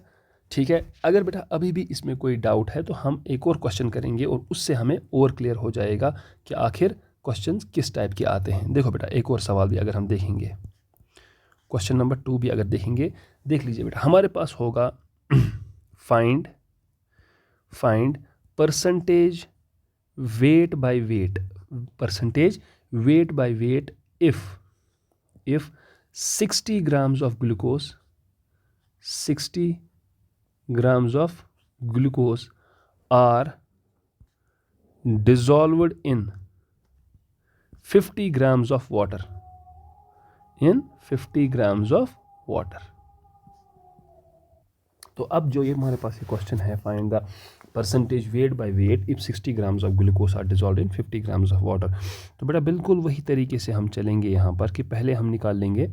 ठीक है। अगर बेटा अभी भी इसमें कोई डाउट है तो हम एक और क्वेश्चन करेंगे और उससे हमें और क्लियर हो जाएगा कि आखिर क्वेश्चंस किस टाइप के आते हैं। देखो बेटा एक और सवाल भी अगर हम देखेंगे, क्वेश्चन नंबर 2 भी अगर देखेंगे, देख लीजिए बेटा हमारे पास होगा find percentage weight by weight, percentage weight by wait if 60 grams of glucose, 60 grams of glucose are dissolved in 50 grams of water, in 50 grams of water। तो अब जो ये हमारे पास ये क्वेश्चन है, find the percentage weight by weight if 60 grams of glucose are dissolve in 50 grams of water. तो बेटा बिल्कुल वही तरीके से हम चलेंगे यहाँ पर कि पहले हम निकाल लेंगे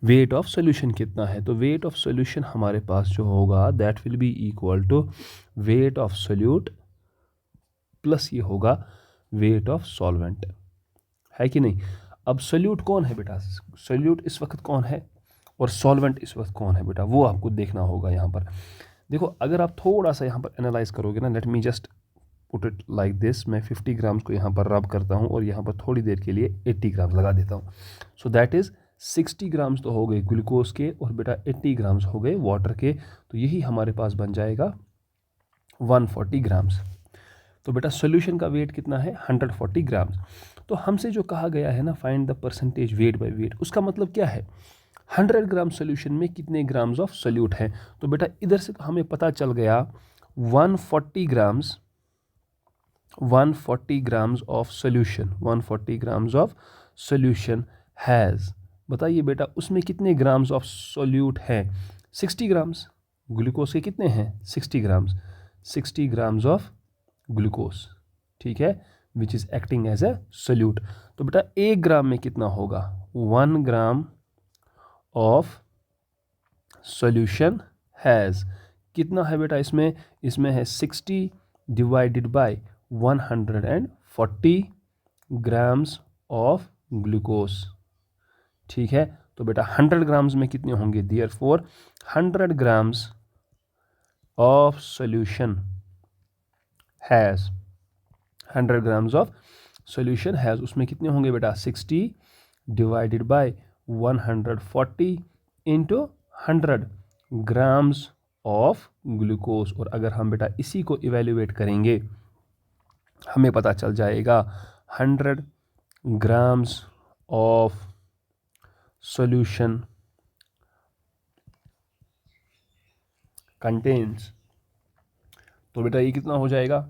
वेट ऑफ सोल्यूशन कितना है। तो वेट ऑफ सोल्यूशन हमारे पास जो होगा that will be equal to weight of solute plus ये होगा वेट ऑफ सॉल्वेंट, है कि नहीं। अब सोल्यूट कौन है बेटा, सोल्यूट इस वक्त कौन है और सॉल्वेंट इस वक्त कौन है बेटा, वो आपको देखना होगा यहाँ पर। देखो अगर आप थोड़ा सा यहाँ पर एनालाइज करोगे ना, let me just put it like this, मैं 50 ग्राम्स को यहाँ पर रब करता हूँ और यहाँ पर थोड़ी देर के लिए 80 ग्राम्स लगा देता हूँ। सो दैट इज़ 60 ग्राम्स तो हो गए ग्लूकोज के और बेटा 80 ग्राम्स हो गए वाटर के। तो यही हमारे पास बन जाएगा 140 ग्राम्स। तो बेटा सोल्यूशन का वेट कितना है 140 ग्राम्स। तो हमसे जो कहा गया है ना find the percentage weight by wait, उसका मतलब क्या है 100 ग्राम सोल्यूशन में कितने ग्राम्स ऑफ सोल्यूट है। तो बेटा इधर से तो हमें पता चल गया 140 grams of solution, 140 grams of solution has, बताइए बेटा उसमें कितने ग्राम्स ऑफ सोल्यूट हैं 60 ग्राम्स। ग्लूकोज के कितने हैं 60 ग्राम्स, 60 ग्राम्स ऑफ ग्लूकोज, ठीक है, which is acting as a solute. तो बेटा 1 ग्राम में कितना होगा 1 ग्राम ऑफ सोल्यूशन हैज़, कितना है बेटा इसमें, इसमें है 60 divided by 140 grams of glucose, ठीक है। तो बेटा 100 ग्राम्स में कितने होंगे, therefore 100 grams of solution has, 100 grams of solution has, उसमें कितने होंगे बेटा 60 divided by 140 into 100 grams of glucose. और अगर हम बेटा इसी को इवेल्युएट करेंगे, हमें पता चल जाएगा 100 ग्राम्स ऑफ सॉल्यूशन कंटेन्स, तो बेटा ये कितना हो जाएगा,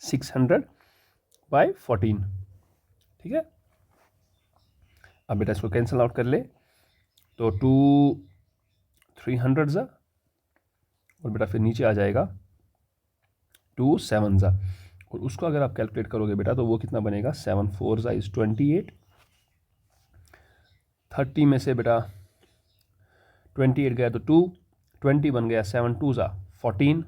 600/14। ठीक है, अब बेटा इसको कैंसिल आउट कर ले, तो 2 300 ज़ा, और बेटा फिर नीचे आ जाएगा 2 7 ज़ा, और उसको अगर आप कैलकुलेट करोगे बेटा तो वो कितना बनेगा, 7 4 ज़ा इज़ 28। 30 में से बेटा 28 गया तो 2, 20 बन गया, 7 2 ज़ा 14,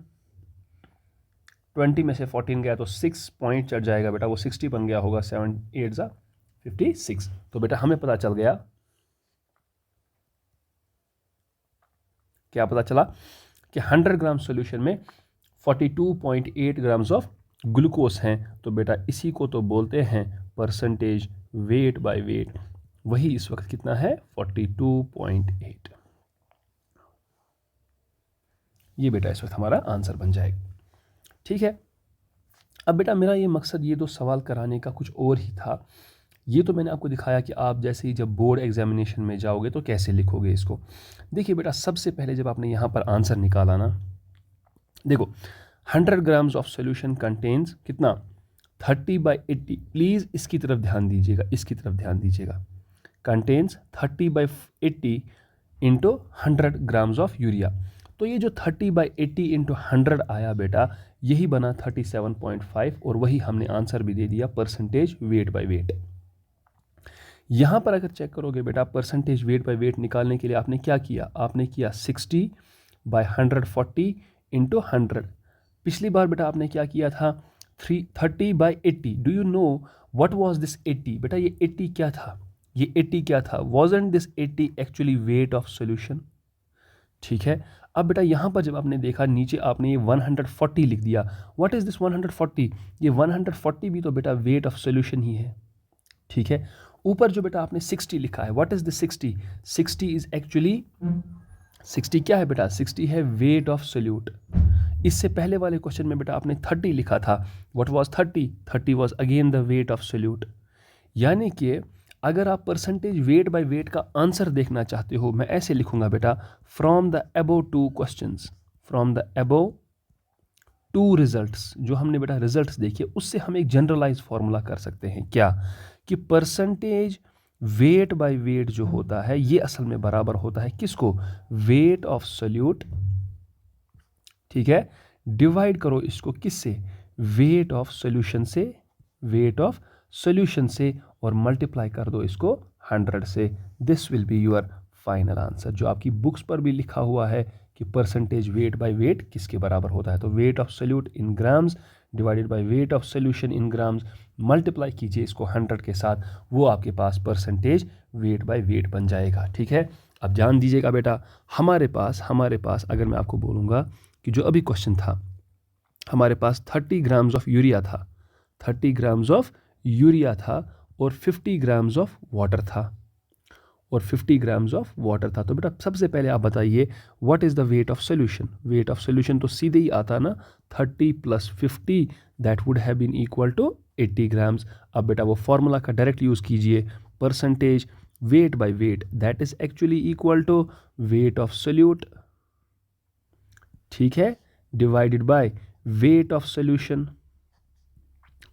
20 में से 14 गया तो 6 पॉइंट चढ़ जाएगा बेटा, वो 60 बन गया होगा, 7 8 ज़ा 56। तो बेटा हमें पता चल गया, क्या पता चला कि 100 ग्राम सॉल्यूशन में 42.8 ग्राम्स ऑफ ग्लूकोज हैं। तो बेटा इसी को तो बोलते हैं परसेंटेज वेट बाय वेट। वही इस वक्त कितना है, 42.8। ये बेटा इस वक्त हमारा आंसर बन जाएगा। ठीक है, अब बेटा मेरा ये मकसद ये तो सवाल कराने का कुछ और ही था। ये तो मैंने आपको दिखाया कि आप जैसे ही जब बोर्ड एग्जामिनेशन में जाओगे तो कैसे लिखोगे इसको। देखिए बेटा, सबसे पहले जब आपने यहाँ पर आंसर निकाला ना, देखो 100 ग्राम्स ऑफ सॉल्यूशन कंटेन्स कितना, 30/80। प्लीज़ इसकी तरफ ध्यान दीजिएगा, इसकी तरफ ध्यान दीजिएगा। Contains 30/80 into 100 grams of urea. तो ये जो 30/80 इंटू 100 आया बेटा, यही बना 37.5, और वही हमने आंसर भी दे दिया, परसेंटेज वेट बाय वेट। यहाँ पर अगर चेक करोगे बेटा, परसेंटेज वेट बाय वेट निकालने के लिए आपने क्या किया, आपने किया 60/140 इंटू 100। पिछली बार बेटा आपने क्या किया था, 30/80। Do you know what was this 80? बेटा ये 80 क्या था, ये 80 क्या था, wasn't this 80 actually wait of solution? ठीक है, अब बेटा यहाँ पर जब आपने देखा नीचे आपने ये 140 लिख दिया, व्हाट इज दिस 140? ये 140 भी तो बेटा वेट ऑफ सोल्यूशन ही है। ठीक है, ऊपर जो बेटा आपने 60 लिखा है, what is the 60? 60 is actually, 60 क्या है बेटा, 60 है वेट ऑफ सोल्यूट। इससे पहले वाले क्वेश्चन में बेटा आपने 30 लिखा था, what was 30? 30 was again the weight of solute. यानी कि अगर आप परसेंटेज वेट बाय वेट का आंसर देखना चाहते हो, मैं ऐसे लिखूंगा बेटा, from the above 2 questions, from the above 2 results, जो हमने बेटा रिजल्ट्स देखे उससे हम एक जनरलाइज फॉर्मूला कर सकते हैं, क्या कि परसेंटेज वेट बाय वेट जो होता है ये असल में बराबर होता है किसको, वेट ऑफ सोल्यूट। ठीक है, डिवाइड करो इसको किससे, वेट ऑफ सोल्यूशन से, वेट ऑफ सोल्यूशन से, और मल्टीप्लाई कर दो इसको 100 से। This will be your final answer, जो आपकी बुक्स पर भी लिखा हुआ है कि परसेंटेज वेट बाय वेट किसके बराबर होता है। तो wait of solute in grams divided by weight of solution in grams, multiply कीजिए इसको 100 के साथ, वो आपके पास परसेंटेज वेट बाय वेट बन जाएगा। ठीक है, अब ध्यान दीजिएगा बेटा, हमारे पास अगर मैं आपको बोलूँगा कि जो अभी क्वेश्चन था, हमारे पास 30 ग्राम्स ऑफ यूरिया था, 30 ग्राम्स ऑफ यूरिया था, और 50 ग्राम्स ऑफ वाटर था, और 50 ग्राम्स ऑफ वाटर था। तो बेटा सबसे पहले आप बताइए what is the weight of solution. Weight of solution तो सीधे ही आता ना, 30 + 50 that would have been equal to 80 grams. अब बेटा वो फॉर्मूला का डायरेक्ट यूज़ कीजिए, percentage weight by weight that is actually equal to weight of solute, ठीक है, divided by weight of solution,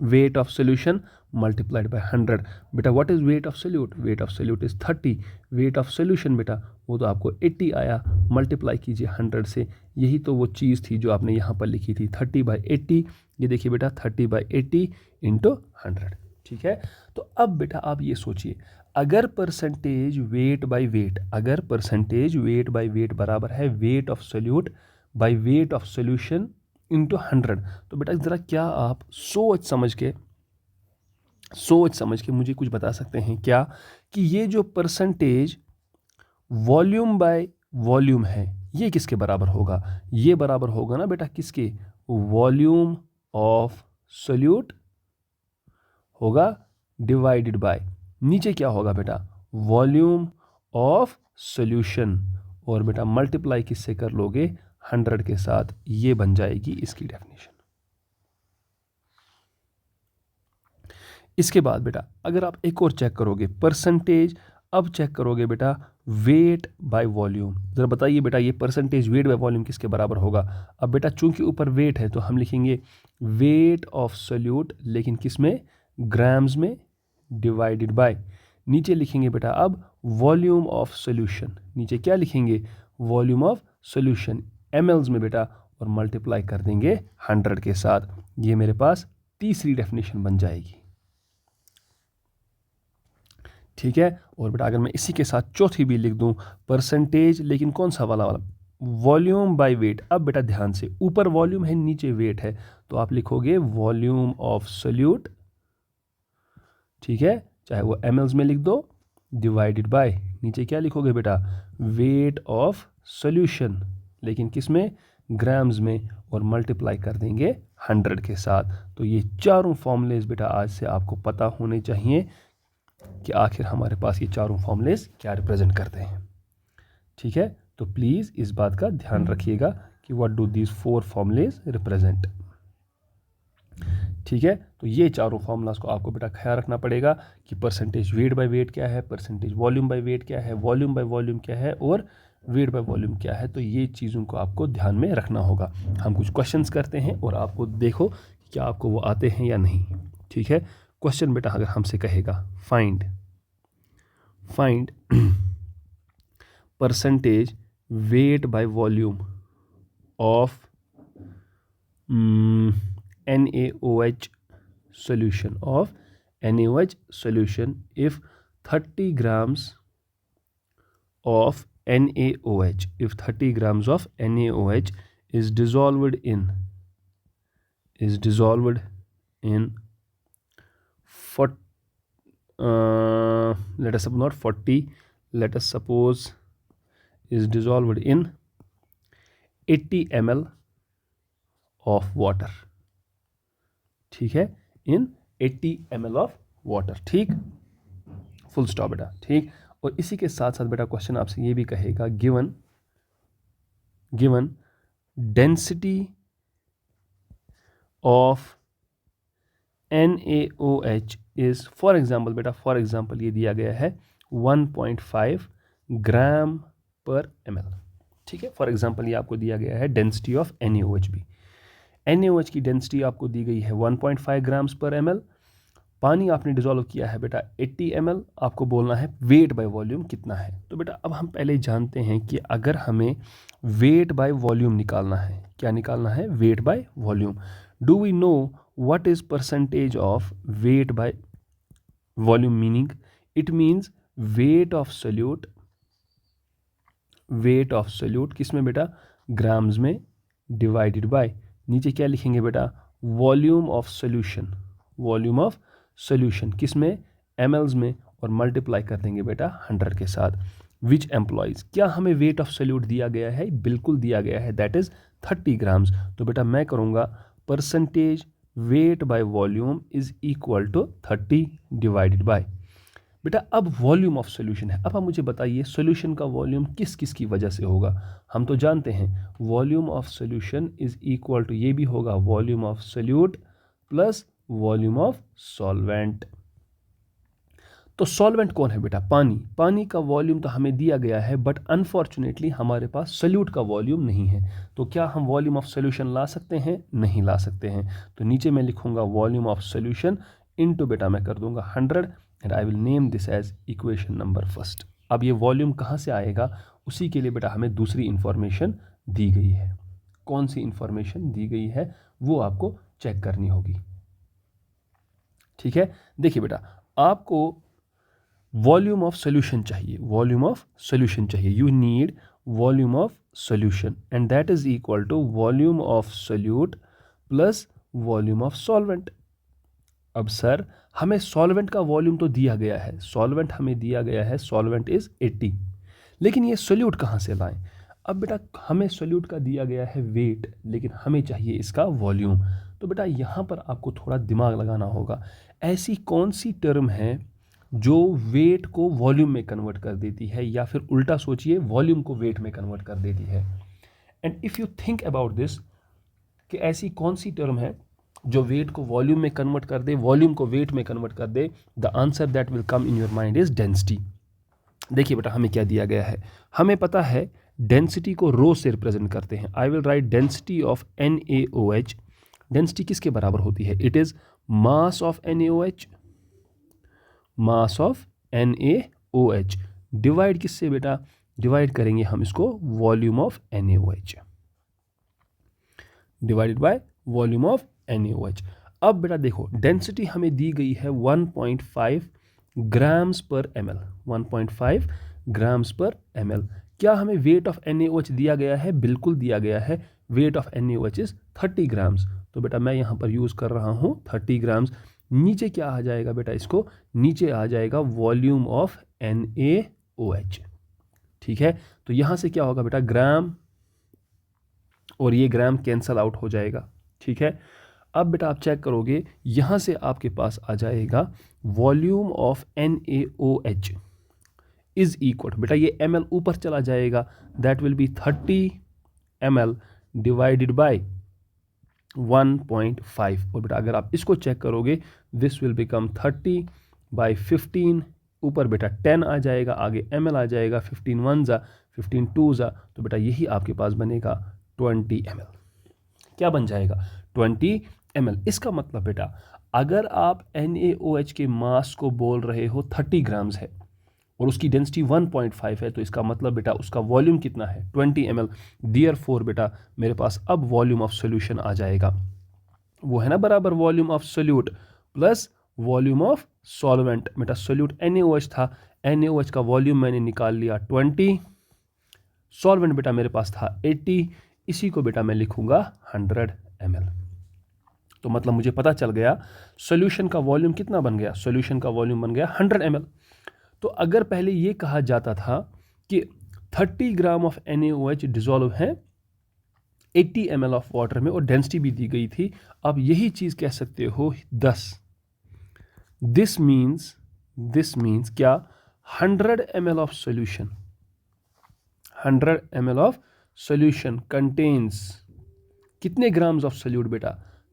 weight of solution multiplied by 100। बेटा what is weight of solute? Weight of solute is 30, wait of solution बेटा वो तो आपको 80 आया, multiply कीजिए 100 से। यही तो वो चीज़ थी जो आपने यहाँ पर लिखी थी, 30/80। ये देखिए बेटा 30/80 इंटू 100, ठीक है। तो अब बेटा आप ये सोचिए, अगर परसेंटेज वेट बाय वेट, अगर परसेंटेज वेट बाय वेट बराबर है wait of solute bye weight of solution into 100, तो बेटा ज़रा क्या आप सोच समझ के मुझे कुछ बता सकते हैं क्या कि ये जो परसेंटेज वॉल्यूम बाय वॉल्यूम है ये किसके बराबर होगा? ये बराबर होगा ना बेटा किसके? वॉल्यूम ऑफ सोल्यूट होगा डिवाइडेड बाय नीचे क्या होगा बेटा, वॉल्यूम ऑफ सॉल्यूशन, और बेटा मल्टीप्लाई किससे कर लोगे, 100 के साथ। ये बन जाएगी इसकी डेफिनेशन। इसके बाद बेटा अगर आप एक और चेक करोगे परसेंटेज, अब चेक करोगे बेटा वेट बाय वॉल्यूम। ज़रा बताइए बेटा ये परसेंटेज वेट बाय वॉल्यूम किसके बराबर होगा। अब बेटा चूंकि ऊपर वेट है तो हम लिखेंगे वेट ऑफ सॉल्यूट, लेकिन किस में, ग्राम्स में, डिवाइडेड बाय, नीचे लिखेंगे बेटा अब वॉल्यूम ऑफ सॉल्यूशन, नीचे क्या लिखेंगे, वॉल्यूम ऑफ सॉल्यूशन mls में बेटा, और मल्टीप्लाई कर देंगे 100 के साथ। ये मेरे पास तीसरी डेफिनेशन बन जाएगी। ठीक है, और बेटा अगर मैं इसी के साथ चौथी भी लिख दूं, परसेंटेज, लेकिन कौन सा वाला वॉल्यूम बाय वेट। अब बेटा ध्यान से, ऊपर वॉल्यूम है नीचे वेट है, तो आप लिखोगे वॉल्यूम ऑफ सॉल्यूट, ठीक है, चाहे वो mls में लिख दो, डिवाइडेड बाय, नीचे क्या लिखोगे बेटा, वेट ऑफ सॉल्यूशन, लेकिन किस में, ग्राम्स में, और मल्टीप्लाई कर देंगे 100 के साथ। तो ये चारों फॉर्मूलेज बेटा आज से आपको पता होने चाहिए कि आखिर हमारे पास ये चारों फॉर्मूलेज क्या रिप्रेजेंट करते हैं। ठीक है, तो प्लीज़ इस बात का ध्यान रखिएगा कि what do these 4 formulas represent. ठीक है, तो ये चारों फॉर्मूलाज को आपको बेटा ख्याल रखना पड़ेगा कि परसेंटेज वेट बाय वेट क्या है, परसेंटेज वॉल्यूम बाय वेट क्या है, वॉल्यूम बाय वॉल्यूम क्या है, और वेट बाय वॉल्यूम क्या है। तो ये चीज़ों को आपको ध्यान में रखना होगा। हम कुछ क्वेश्चंस करते हैं और आपको देखो कि क्या आपको वो आते हैं या नहीं। ठीक है, क्वेश्चन बेटा अगर हमसे कहेगा find percentage weight by volume of NaOH solution of NaOH solution if 30 grams of NaOH, if 30 grams of NaOH is dissolved in let us suppose not 40, let us suppose is dissolved in 80 ml of water। ठीक है, इन 80 ml of water. ठीक, full stop बेटा। ठीक, और इसी के साथ साथ बेटा क्वेश्चन आपसे ये भी कहेगा given density of NaOH is, for example बेटा, फॉर एग्जाम्पल ये दिया गया है 1.5 ग्राम पर ml। ठीक है, फॉर एग्जाम्पल ये आपको दिया गया है डेंसिटी ऑफ NaOH भी। NaOH की डेंसिटी आपको दी गई है 1.5 ग्राम्स पर ml। पानी आपने डिजोल्व किया है बेटा 80 ml, आपको बोलना है वेट बाय वॉल्यूम कितना है। तो बेटा अब हम पहले जानते हैं कि अगर हमें वेट बाय वॉल्यूम निकालना है, क्या निकालना है, weight by volume. Do we know what is percentage of weight by volume, meaning it means weight of solute किस में बेटा, ग्राम्स में, डिवाइडेड बाय, नीचे क्या लिखेंगे बेटा, वॉल्यूम ऑफ सॉल्यूशन किस में, mls में, और मल्टीप्लाई कर देंगे बेटा 100 के साथ। विच एम्प्लॉयज, क्या हमें वेट ऑफ सॉल्यूट दिया गया है, बिल्कुल दिया गया है, दैट इज 30 ग्राम्स। तो बेटा मैं करूँगा percentage weight by volume is equal to 30 divided by, बेटा अब वॉल्यूम ऑफ सॉल्यूशन है। अब आप मुझे बताइए सॉल्यूशन का वॉल्यूम किस किस की वजह से होगा। हम तो जानते हैं volume of solution is equal to, ये भी होगा volume of solute plus volume of solvent. तो सॉल्वेंट कौन है बेटा, पानी का वॉल्यूम तो हमें दिया गया है, बट अनफॉर्चुनेटली हमारे पास सॉल्यूट का वॉल्यूम नहीं है। तो क्या हम वॉल्यूम ऑफ सॉल्यूशन ला सकते हैं, नहीं ला सकते हैं। तो नीचे मैं लिखूंगा वॉल्यूम ऑफ सॉल्यूशन इनटू बेटा मैं कर दूंगा 100 and I will name this as equation number first. अब ये वॉल्यूम कहाँ से आएगा, उसी के लिए बेटा हमें दूसरी इंफॉर्मेशन दी गई है। कौन सी इंफॉर्मेशन दी गई है वो आपको चेक करनी होगी। ठीक है, देखिए बेटा आपको वॉल्यूम ऑफ सॉल्यूशन चाहिए, you need volume of solution and that is equal to volume of solute plus volume of solvent. अब सर हमें सॉल्वेंट का वॉल्यूम तो दिया गया है, सॉल्वेंट इज 80, लेकिन ये सॉल्यूट कहाँ से लाएं। अब बेटा हमें सॉल्यूट का दिया गया है वेट, लेकिन हमें चाहिए इसका वॉल्यूम। तो बेटा यहाँ पर आपको थोड़ा दिमाग लगाना होगा। ऐसी कौन सी टर्म है जो वेट को वॉल्यूम में कन्वर्ट कर देती है, या फिर उल्टा सोचिए वॉल्यूम को वेट में कन्वर्ट कर देती है। And if you think about this कि ऐसी कौन सी टर्म है जो वेट को वॉल्यूम में कन्वर्ट कर दे, वॉल्यूम को वेट में कन्वर्ट कर दे, the answer that will come in your mind is density. देखिए बेटा हमें क्या दिया गया है, हमें पता है डेंसिटी को रो से रिप्रेजेंट करते हैं। आई will write density of NaOH। Density किसके बराबर होती है? It is mass of NaOH, mass of NaOH divide किससे बेटा? डिवाइड करेंगे हम इसको volume of NaOH, divided by volume of NaOH। अब बेटा देखो डेंसिटी हमें दी गई है 1.5 ग्राम्स पर ml, 1.5 ग्राम्स पर ml। क्या हमें वेट ऑफ NaOH दिया गया है? बिल्कुल दिया गया है। Weight of NaOH is 30 grams. तो बेटा मैं यहाँ पर यूज़ कर रहा हूँ 30 ग्राम्स। नीचे क्या आ जाएगा बेटा? इसको नीचे आ जाएगा वॉल्यूम ऑफ NaOH। ठीक है, तो यहाँ से क्या होगा बेटा? ग्राम और ये ग्राम कैंसल आउट हो जाएगा। ठीक है, अब बेटा आप चेक करोगे यहाँ से आपके पास आ जाएगा volume of NaOH is equal, बेटा ये ml ऊपर चला जाएगा, that will B 30 ml divided by 1.5। और बेटा अगर आप इसको चेक करोगे दिस विल बिकम 30 बाय 15, ऊपर बेटा 10 आ जाएगा, आगे ml आ जाएगा, 15 1 जा 15 2 जा, तो बेटा यही आपके पास बनेगा 20 ml। क्या बन जाएगा? 20 ml। इसका मतलब बेटा अगर आप NaOH के मास को बोल रहे हो 30 ग्राम्स है और उसकी डेंसिटी 1.5 है, तो इसका मतलब बेटा उसका वॉल्यूम कितना है? 20 ml। देयरफॉर बेटा मेरे पास अब वॉल्यूम ऑफ सॉल्यूशन आ जाएगा, वो है ना बराबर volume of solute plus volume of solvent. बेटा सोल्यूट NaOH था, NaOH का वॉल्यूम मैंने निकाल लिया 20, सॉल्वेंट बेटा मेरे पास था 80, इसी को बेटा मैं लिखूंगा 100 ml। तो मतलब मुझे पता चल गया सॉल्यूशन का वॉल्यूम कितना बन गया? सॉल्यूशन का वॉल्यूम बन गया 100 ml। तो अगर पहले ये कहा जाता था कि 30 ग्राम ऑफ NaOH डिजोल्व है 80 ml ऑफ वाटर में और डेंसिटी भी दी गई थी, अब यही चीज कह सकते हो 10। दिस मीन्स क्या? 100 ml of solution, 100 ml of solution contains कितने ग्राम्स ऑफ सोल्यूट बेटा?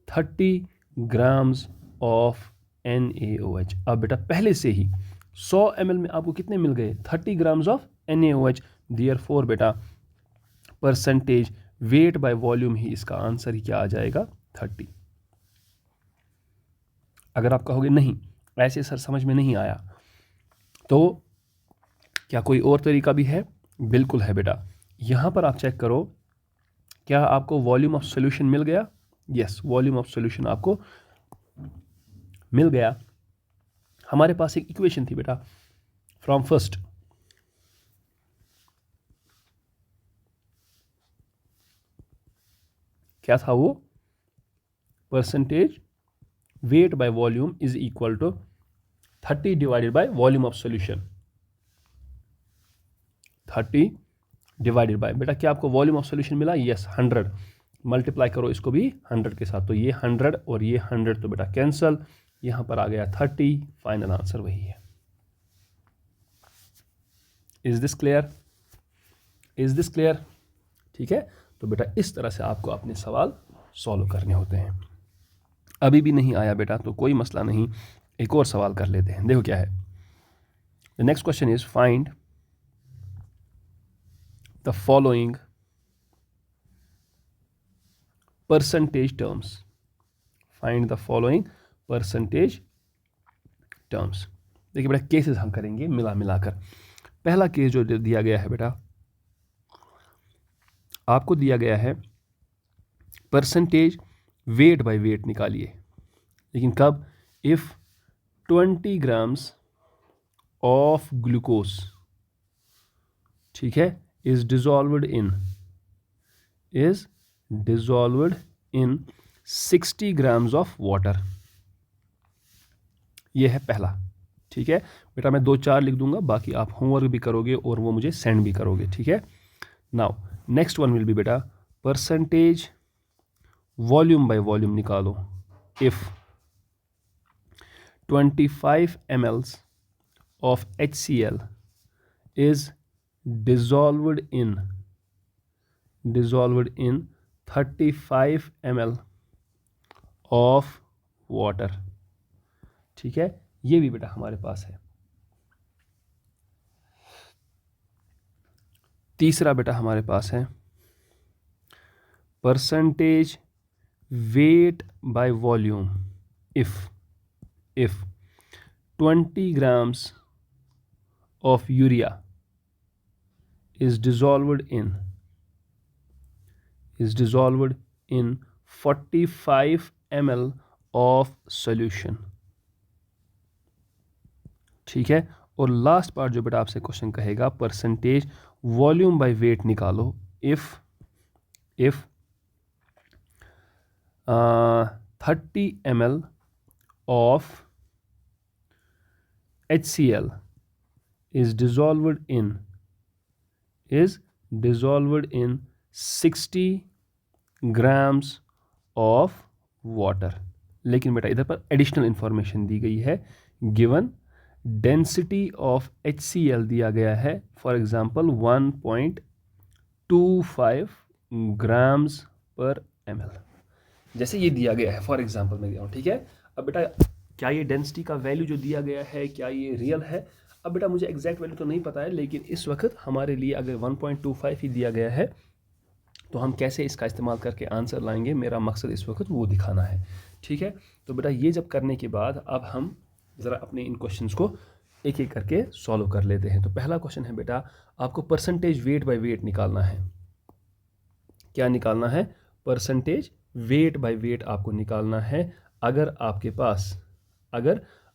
30 ग्राम्स ऑफ NaOH। अब बेटा पहले से ही 100 ml में आपको कितने मिल गए? 30 ग्राम्स ऑफ NaOH। देयरफॉर बेटा परसेंटेज वेट बाय वॉल्यूम ही इसका आंसर ही क्या आ जाएगा? 30। अगर आप कहोगे नहीं ऐसे सर समझ में नहीं आया, तो क्या कोई और तरीका भी है? बिल्कुल है बेटा। यहां पर आप चेक करो, क्या आपको वॉल्यूम ऑफ सॉल्यूशन मिल गया? यस, वॉल्यूम ऑफ सॉल्यूशन आपको मिल गया। हमारे पास एक इक्वेशन थी बेटा फ्रॉम फर्स्ट, क्या था वो? Percentage weight by volume is equal to 30 divided by volume of solution, 30 divided by, बेटा क्या आपको वॉल्यूम ऑफ सॉल्यूशन मिला? यस, 100। मल्टीप्लाई करो इसको भी 100 के साथ, तो ये 100 और ये 100 तो बेटा कैंसल, यहां पर आ गया 30। फाइनल आंसर वही है। Is this clear? Is this clear? ठीक है, तो बेटा इस तरह से आपको अपने सवाल सॉल्व करने होते हैं। अभी भी नहीं आया बेटा तो कोई मसला नहीं, एक और सवाल कर लेते हैं। देखो क्या है, the next question is find the following percentage terms. Find the following percentage terms. देखिए बेटा केसेस हम करेंगे मिलाकर। पहला केस जो दिया गया है बेटा, आपको दिया गया है परसेंटेज वेट बाय वेट निकालिए, लेकिन कब? इफ 20 ग्राम्स ऑफ ग्लूकोज, ठीक है, is dissolved in 60 grams of water. यह है पहला। ठीक है बेटा, मैं 2-4 लिख दूंगा, बाकी आप होमवर्क भी करोगे और वो मुझे सेंड भी करोगे। ठीक है, now next one will be बेटा परसेंटेज वॉल्यूम बाय वॉल्यूम निकालो। If 25 ml of HCl is dissolved in 35 ml of water। ठीक है, ये भी बेटा हमारे पास है। तीसरा बेटा हमारे पास है percentage weight by volume if 20 grams of urea is dissolved in 45 ml of solution। ठीक है, और लास्ट पार्ट जो बेटा आपसे क्वेश्चन कहेगा परसेंटेज वॉल्यूम बाय वेट निकालो if 30 ml of HCl is dissolved in 60 grams of water। लेकिन बेटा इधर पर एडिशनल इंफॉर्मेशन दी गई है, गिवन डेंसिटी ऑफ HCl दिया गया है फॉर एग्जांपल 1.25 ग्राम्स पर ml, जैसे ये दिया गया है फॉर एग्जांपल मैं दिया हूँ। ठीक है, अब बेटा क्या ये डेंसिटी का वैल्यू जो दिया गया है क्या ये रियल है? अब बेटा मुझे एग्जैक्ट वैल्यू तो नहीं पता है, लेकिन इस वक्त हमारे लिए अगर 1.25 ही दिया गया है तो हम कैसे इसका इस्तेमाल करके आंसर लाएंगे, मेरा मकसद इस वक्त वो दिखाना है। ठीक है, तो बेटा ये जब करने के बाद अब हम ज़रा अपने इन क्वेश्चंस को एक एक करके सॉल्व कर लेते हैं। तो पहला क्वेश्चन है बेटा, आपको परसेंटेज वेट बाय वेट निकालना है। क्या निकालना है? परसेंटेज वेट बाय वेट आपको निकालना है। अगर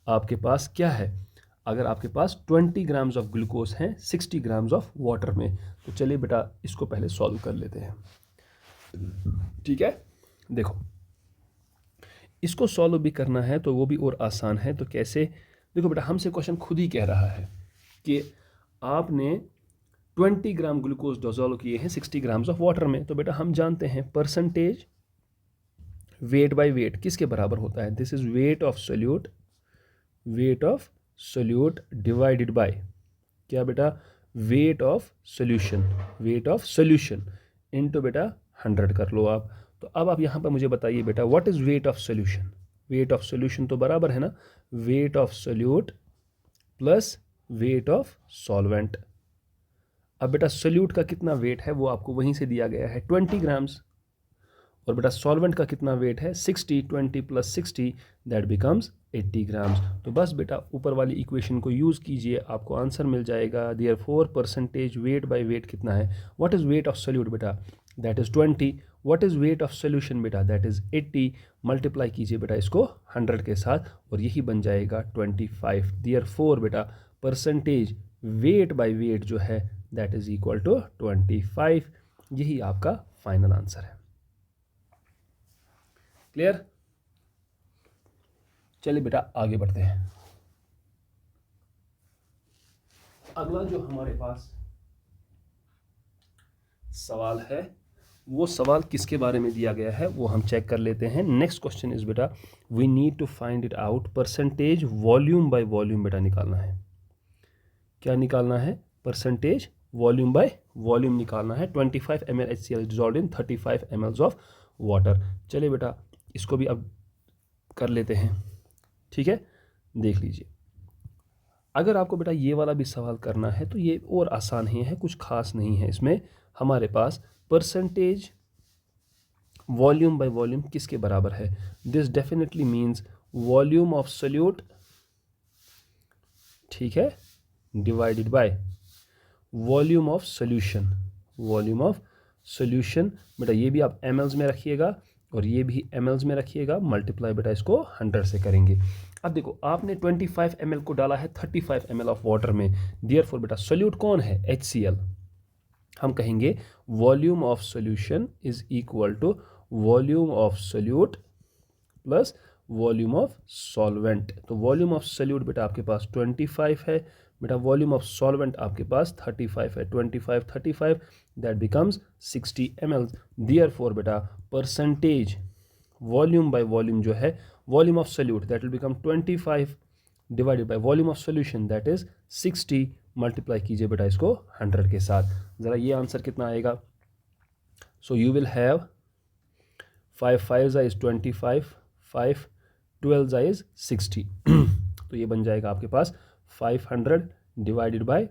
आपके पास क्या है, अगर आपके पास 20 ग्राम्स ऑफ ग्लूकोज हैं 60 ग्राम्स ऑफ वाटर में, तो चलिए बेटा इसको पहले सॉल्व कर लेते हैं। ठीक है, देखो इसको सॉल्व भी करना है तो वो भी और आसान है। तो कैसे? देखो बेटा हमसे क्वेश्चन खुद ही कह रहा है कि आपने 20 ग्राम ग्लूकोज डिसॉल्व किए हैं 60 ग्राम्स ऑफ वाटर में। तो बेटा हम जानते हैं परसेंटेज वेट बाय वेट किसके बराबर होता है? This is weight of solute divided bye क्या बेटा? वेट ऑफ सोल्यूशन इनटू बेटा 100 कर लो आप। तो अब आप यहाँ पर मुझे बताइए बेटा what is weight of solution? Weight of solution तो बराबर है ना wait of solute plus weight of solvent. अब बेटा सोल्यूट का कितना वेट है वो आपको वहीं से दिया गया है 20 ग्राम्स, और बेटा सॉल्वेंट का कितना वेट है 60, 20 प्लस 60 दैट बिकम्स 80 ग्राम्स। तो बस बेटा ऊपर वाली इक्वेशन को यूज़ कीजिए, आपको आंसर मिल जाएगा। Therefore percentage weight by weight कितना है? What is weight of solute बेटा? That is 20। What is weight of solution बेटा? That is 80। मल्टीप्लाई कीजिए बेटा इसको 100 के साथ और यही बन जाएगा 25। देयरफॉर बेटा परसेंटेज वेट बाय वेट जो है दैट इज़ इक्वल टू 25। यही आपका फाइनल आंसर है। क्लियर? चलिए बेटा आगे बढ़ते हैं। अगला जो हमारे पास सवाल है वो सवाल किसके बारे में दिया गया है वो हम चेक कर लेते हैं। नेक्स्ट क्वेश्चन इज बेटा we need to find it out percentage volume by volume बेटा निकालना है। क्या निकालना है? परसेंटेज वॉल्यूम बाय वॉल्यूम निकालना है। 25 ml HCl dissolved in 35 ml of water. चलिए बेटा इसको भी अब कर लेते हैं। ठीक है, देख लीजिए। अगर आपको बेटा ये वाला भी सवाल करना है तो ये और आसान ही है, कुछ खास नहीं है इसमें। हमारे पास परसेंटेज वॉल्यूम बाय वॉल्यूम किसके बराबर है? This definitely means volume of solute, ठीक है, divided by volume of solution. बेटा ये भी आप mls में रखिएगा और ये भी mls में रखिएगा। मल्टीप्लाई बेटा इसको 100 से करेंगे। अब देखो आपने 25 ml को डाला है 35 ml ऑफ वाटर में। देयरफॉर बेटा सोल्यूट कौन है? HCl। हम कहेंगे volume of solution is equal to volume of solute plus volume of solvent. तो वॉल्यूम ऑफ सोल्यूट बेटा आपके पास 25 है, बेटा वॉल्यूम ऑफ सॉल्वेंट आपके पास 35 है। 25 35 दैट बिकम्स 60 ml। देयरफॉर बेटा परसेंटेज वॉल्यूम बाय वॉल्यूम जो है volume of solute that will become 25 divided by volume of solution that is 60, multiply कीजिए बेटा इसको 100 के साथ। ज़रा ये आंसर कितना आएगा? So you will have 5 5 is 25, 5 12 is 60 तो ये बन जाएगा आपके पास 500 डिवाइडेड बाय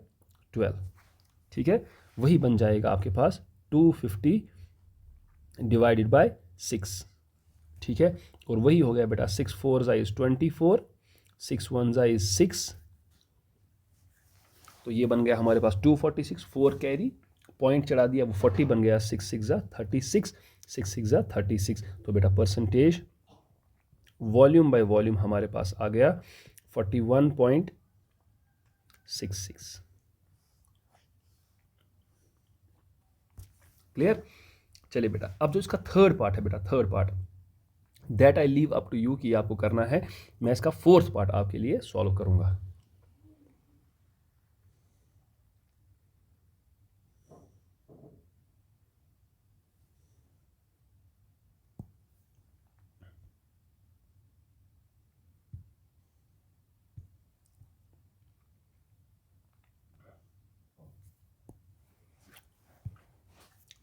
12, ठीक है। वही बन जाएगा आपके पास 250 डिवाइडेड बाय 6, ठीक है। और वही हो गया बेटा 6 4 इज 24, 6 1 इज 6, तो ये बन गया हमारे पास 246, 4 कैरी पॉइंट चढ़ा दिया वो 40 बन गया, 6 6 36, 6 6 36। तो बेटा परसेंटेज वॉल्यूम बाय वॉल्यूम हमारे पास आ गया 41.66। क्लियर? चलिए बेटा, अब जो इसका थर्ड पार्ट है बेटा, third part that I leave up to you कि आपको करना है। मैं इसका फोर्थ पार्ट आपके लिए सॉल्व करूंगा।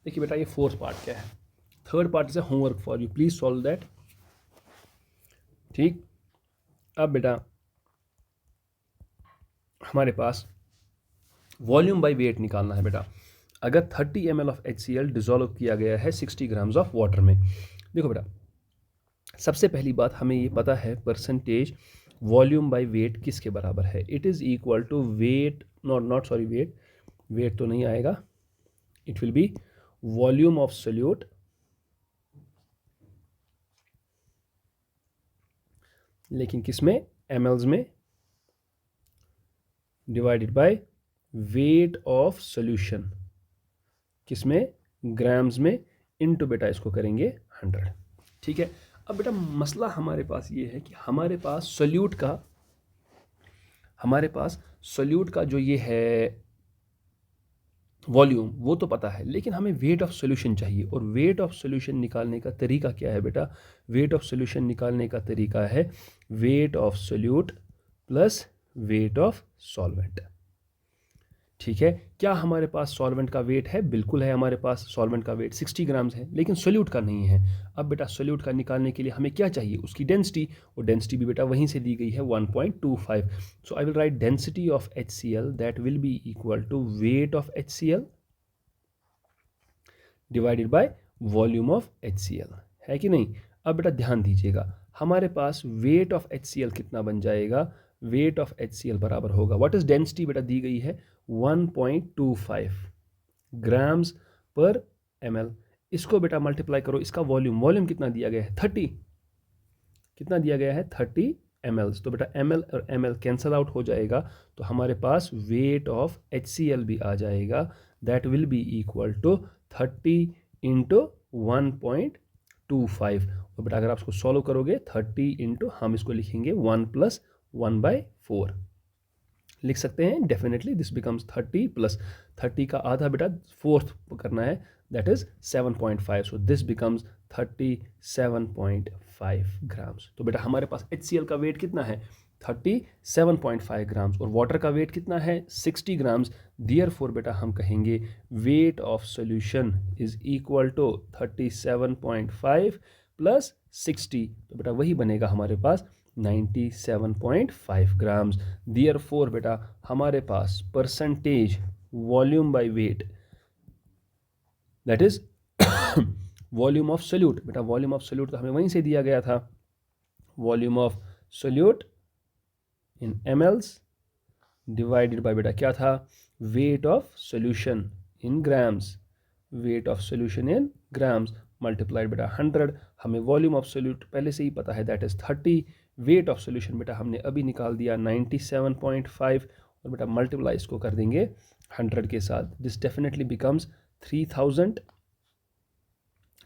देखिए बेटा, ये फोर्थ पार्ट क्या है? Third part is a homework for you, please solve that. ठीक, अब बेटा हमारे पास वॉल्यूम बाय वेट निकालना है बेटा। अगर 30 ml ऑफ HCl डिजोल्व किया गया है 60 ग्राम्स ऑफ वाटर में। देखो बेटा, सबसे पहली बात हमें ये पता है परसेंटेज वॉल्यूम बाय वेट किसके बराबर है? It is equal to weight, not sorry weight, weight तो नहीं आएगा, it will be volume of solute लेकिन किसमें? mls में, divided by weight of solution किसमें? ग्राम्स में, इनटू बेटा इसको करेंगे 100, ठीक है। अब बेटा मसला हमारे पास ये है कि हमारे पास सोल्यूट का जो ये है वॉल्यूम वो तो पता है, लेकिन हमें वेट ऑफ सोल्यूशन चाहिए। और वेट ऑफ सोल्यूशन निकालने का तरीका क्या है बेटा? वेट ऑफ सोल्यूशन निकालने का तरीका है wait of solute plus weight of solvent, ठीक है। क्या हमारे पास सॉल्वेंट का वेट है? बिल्कुल है, हमारे पास सॉल्वेंट का वेट 60 ग्राम्स है, लेकिन सोल्यूट का नहीं है। अब बेटा सोल्यूट का निकालने के लिए हमें क्या चाहिए? उसकी डेंसिटी, और डेंसिटी भी बेटा वहीं से दी गई है 1.25। So I will write density of HCl that will be equal to weight of HCl divided by volume of HCl, है कि नहीं? अब बेटा ध्यान दीजिएगा, हमारे पास वेट ऑफ HCl कितना बन जाएगा? वेट ऑफ HCl बराबर होगा, व्हाट इज डेंसिटी बेटा दी गई है 1.25 ग्राम्स पर ml। इसको बेटा मल्टीप्लाई करो, इसका वॉल्यूम कितना दिया गया है? 30, कितना दिया गया है? 30 ml। तो बेटा ml और ml कैंसल आउट हो जाएगा, तो हमारे पास वेट ऑफ HCl भी आ जाएगा, that will be equal to 30 into 1.25। और बेटा अगर आप इसको सॉल्व करोगे 30 इंटू, हम इसको लिखेंगे 1 + 1/4 लिख सकते हैं। डेफिनेटली दिस बिकम्स 30 + 30 का आधा बेटा फोर्थ करना है, that is 7.5। So this becomes 37.5 grams. तो बेटा हमारे पास HCl का वेट कितना है? 37.5 ग्राम्स, और वाटर का वेट कितना है? 60 ग्राम्स। देयरफॉर बेटा हम कहेंगे weight of solution is equal to 37.5 + 60, तो बेटा वही बनेगा हमारे पास 97.5 ग्राम्स। देयरफॉर बेटा हमारे पास percentage volume by weight that is volume of solute, बेटा वॉल्यूम ऑफ सोल्यूट तो हमें वहीं से दिया गया था, volume of solute in mls divided by बेटा क्या था? Weight of solution in grams, weight of solution in grams multiplied बेटा 100। हमें वॉल्यूम ऑफ सोल्यूट पहले से ही पता है, that is 30। Wait of solution बेटा हमने अभी निकाल दिया 97.5, और बेटा मल्टीप्लाई इसको कर देंगे 100 के साथ। This definitely becomes 3000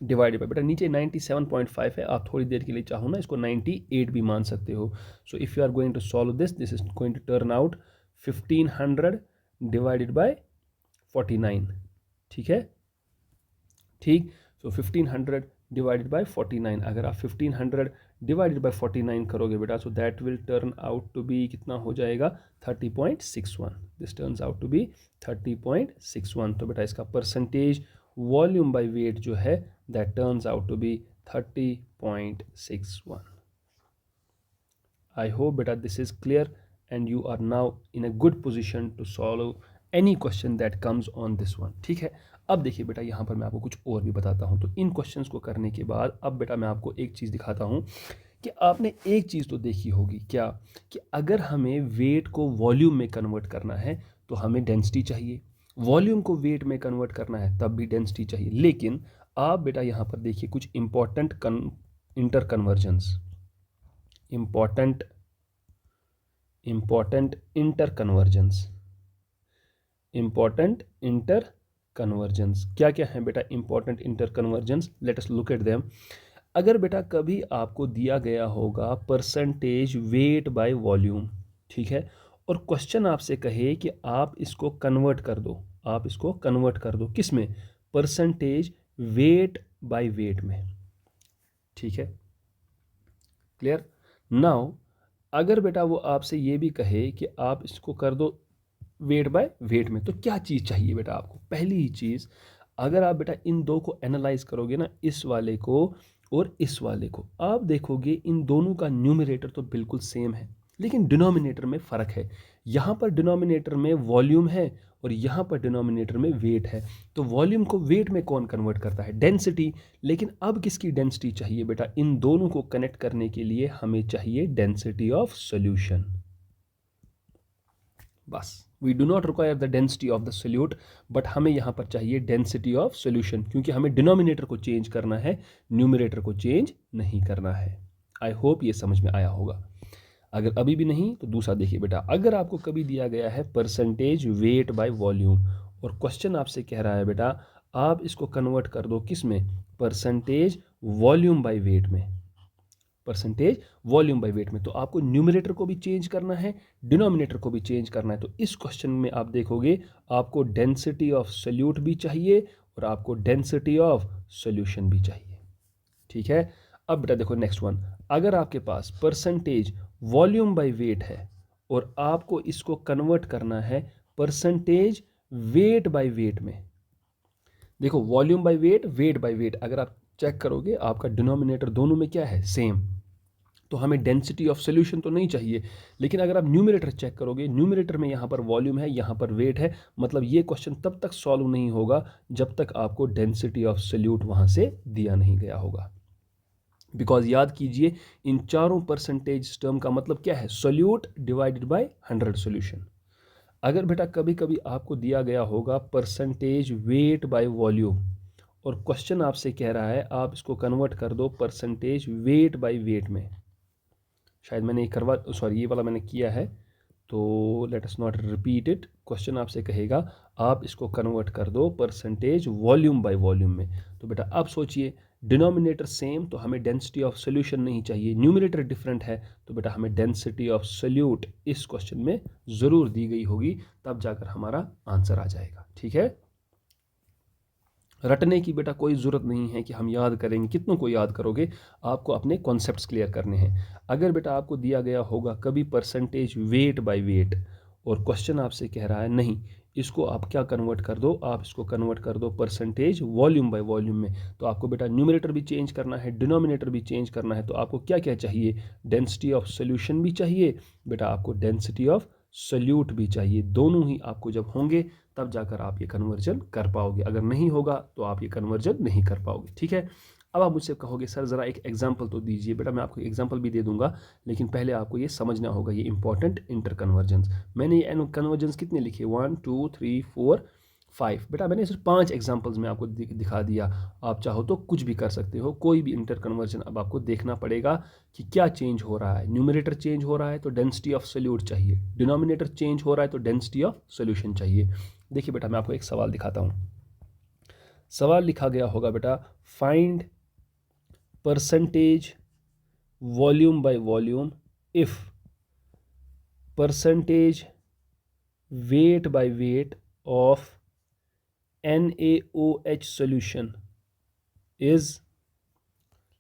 divided by बेटा नीचे 97.5 है, आप थोड़ी देर के लिए चाहो ना इसको 98 भी मान सकते हो। So if you are going to solve this is going to turn out 1500 divided by 49, ठीक है। ठीक, सो 1500 डिवाइडेड बाय 49, अगर आप 1500 डिवाइडेड बाय 49 करोगे बेटा, so that will turn out to be कितना हो जाएगा 30.61. This turns out to be 30.61. तो बेटा इसका परसेंटेज वॉल्यूम बाय वेट जो है that turns out to be 30.61. I hope beta this is clear and you are now in a good position to solve any question that comes on this one. ठीक है, अब देखिए बेटा यहाँ पर मैं आपको कुछ और भी बताता हूँ। तो इन क्वेश्चंस को करने के बाद अब बेटा मैं आपको एक चीज़ दिखाता हूँ कि आपने एक चीज़ तो देखी होगी क्या, कि अगर हमें वेट को वॉल्यूम में कन्वर्ट करना है तो हमें डेंसिटी चाहिए, वॉल्यूम को वेट में कन्वर्ट करना है तब भी डेंसिटी चाहिए। लेकिन आप बेटा यहाँ पर देखिए कुछ important inter convergence, important inter convergence क्या क्या है बेटा important inter convergence, let us look at them. अगर बेटा कभी आपको दिया गया होगा परसेंटेज वेट बाय वॉल्यूम, ठीक है, और क्वेश्चन आपसे कहे कि आप इसको कन्वर्ट कर दो, आप इसको कन्वर्ट कर दो किस में, परसेंटेज वेट बाय वेट में, ठीक है, क्लियर। नाउ अगर बेटा वो आपसे ये भी कहे कि आप इसको कर दो वेट बाय वेट में, तो क्या चीज़ चाहिए बेटा आपको, पहली ही चीज़ अगर आप बेटा इन दो को एनालाइज करोगे ना, इस वाले को और इस वाले को, आप देखोगे इन दोनों का न्यूमरेटर तो बिल्कुल सेम है लेकिन डिनोमिनेटर में फ़र्क है। यहाँ पर डिनोमिनेटर में वॉल्यूम है और यहाँ पर डिनोमिनेटर में वेट है। तो वॉल्यूम को वेट में कौन कन्वर्ट करता है, डेंसिटी। लेकिन अब किसकी डेंसिटी चाहिए बेटा, इन दोनों को कनेक्ट करने के लिए हमें चाहिए डेंसिटी ऑफ सॉल्यूशन। बस, we do not require the density of the solute, but हमें यहाँ पर चाहिए डेंसिटी ऑफ सॉल्यूशन, क्योंकि हमें डिनोमिनेटर को चेंज करना है, न्यूमरेटर को चेंज नहीं करना है। आई होप ये समझ में आया होगा। अगर अभी भी नहीं तो दूसरा देखिए बेटा, अगर आपको कभी दिया गया है परसेंटेज वेट बाय वॉल्यूम और क्वेश्चन आपसे कह रहा है बेटा आप इसको कन्वर्ट कर दो किस में, परसेंटेज वॉल्यूम बाय वेट में, परसेंटेज वॉल्यूम बाय वेट में, तो आपको न्यूमरेटर को भी चेंज करना है, डिनोमिनेटर को भी चेंज करना है। तो इस क्वेश्चन में आप देखोगे आपको डेंसिटी ऑफ सोल्यूट भी चाहिए और आपको डेंसिटी ऑफ सॉल्यूशन भी चाहिए, ठीक है। अब बेटा देखो नेक्स्ट वन, अगर आपके पास परसेंटेज वॉल्यूम बाय वेट है और आपको इसको कन्वर्ट करना है परसेंटेज वेट बाय वेट में, देखो volume by wait, wait by wait, अगर आप चेक करोगे आपका डिनोमिनेटर दोनों में क्या है, सेम, तो हमें डेंसिटी ऑफ सॉल्यूशन तो नहीं चाहिए। लेकिन अगर आप न्यूमरेटर चेक करोगे, न्यूमरेटर में यहाँ पर वॉल्यूम है, यहाँ पर वेट है, मतलब ये क्वेश्चन तब तक सॉल्व नहीं होगा जब तक आपको डेंसिटी ऑफ सॉल्यूट वहाँ से दिया नहीं गया होगा। बिकॉज याद कीजिए इन चारों परसेंटेज टर्म का मतलब क्या है, सोल्यूट डिवाइडेड बाय 100 सॉल्यूशन। अगर बेटा कभी कभी आपको दिया गया होगा परसेंटेज वेट बाय वॉल्यूम और क्वेश्चन आपसे कह रहा है आप इसको कन्वर्ट कर दो परसेंटेज वेट बाय वेट में, शायद मैंने ये करवा, सॉरी ये वाला मैंने किया है, तो let us not repeat it. Question आपसे कहेगा आप इसको कन्वर्ट कर दो परसेंटेज वॉल्यूम बाय वॉल्यूम में, तो बेटा अब सोचिए डिनोमिनेटर सेम तो हमें डेंसिटी ऑफ सॉल्यूशन नहीं चाहिए, न्यूमरेटर डिफरेंट है तो बेटा हमें डेंसिटी ऑफ सॉल्यूट इस क्वेश्चन में ज़रूर दी गई होगी, तब जाकर हमारा आंसर आ जाएगा, ठीक है। रटने की बेटा कोई ज़रूरत नहीं है कि हम याद करेंगे, कितनों को याद करोगे, आपको अपने कॉन्सेप्ट्स क्लियर करने हैं। अगर बेटा आपको दिया गया होगा कभी परसेंटेज वेट बाय वेट और क्वेश्चन आपसे कह रहा है नहीं इसको आप क्या कन्वर्ट कर दो, आप इसको कन्वर्ट कर दो परसेंटेज वॉल्यूम बाय वॉल्यूम में, तो आपको बेटा न्यूमरेटर भी चेंज करना है, डिनोमिनेटर भी चेंज करना है, तो आपको क्या क्या चाहिए, डेंसिटी ऑफ सॉल्यूशन भी चाहिए बेटा, आपको डेंसिटी ऑफ सॉल्यूट भी चाहिए। दोनों ही आपको जब होंगे तब जाकर आप ये कन्वर्जन कर पाओगे, अगर नहीं होगा तो आप ये कन्वर्जन नहीं कर पाओगे, ठीक है। अब आप मुझसे कहोगे सर ज़रा एक एग्जांपल तो दीजिए, बेटा मैं आपको एग्जांपल भी दे दूंगा लेकिन पहले आपको ये समझना होगा ये इंपॉर्टेंट इंटर कन्वर्जेंस। मैंने ये कन्वर्जेंस कितने लिखे, 1 2 3 4 5, बेटा मैंने सिर्फ 5 एग्जांपल्स में आपको दिखा दिया, आप चाहो तो कुछ भी कर सकते हो, कोई भी इंटर कन्वर्जन अब आपको देखना पड़ेगा कि क्या चेंज हो रहा है। न्यूमरेटर चेंज हो रहा है तो डेंसिटी ऑफ सॉल्यूट चाहिए, डिनोमिनेटर चेंज हो रहा है तो डेंसिटी ऑफ सॉल्यूशन चाहिए। देखिए बेटा मैं आपको एक सवाल दिखाता हूँ, सवाल लिखा गया होगा बेटा find percentage volume by volume if percentage weight by weight of NaOH solution is,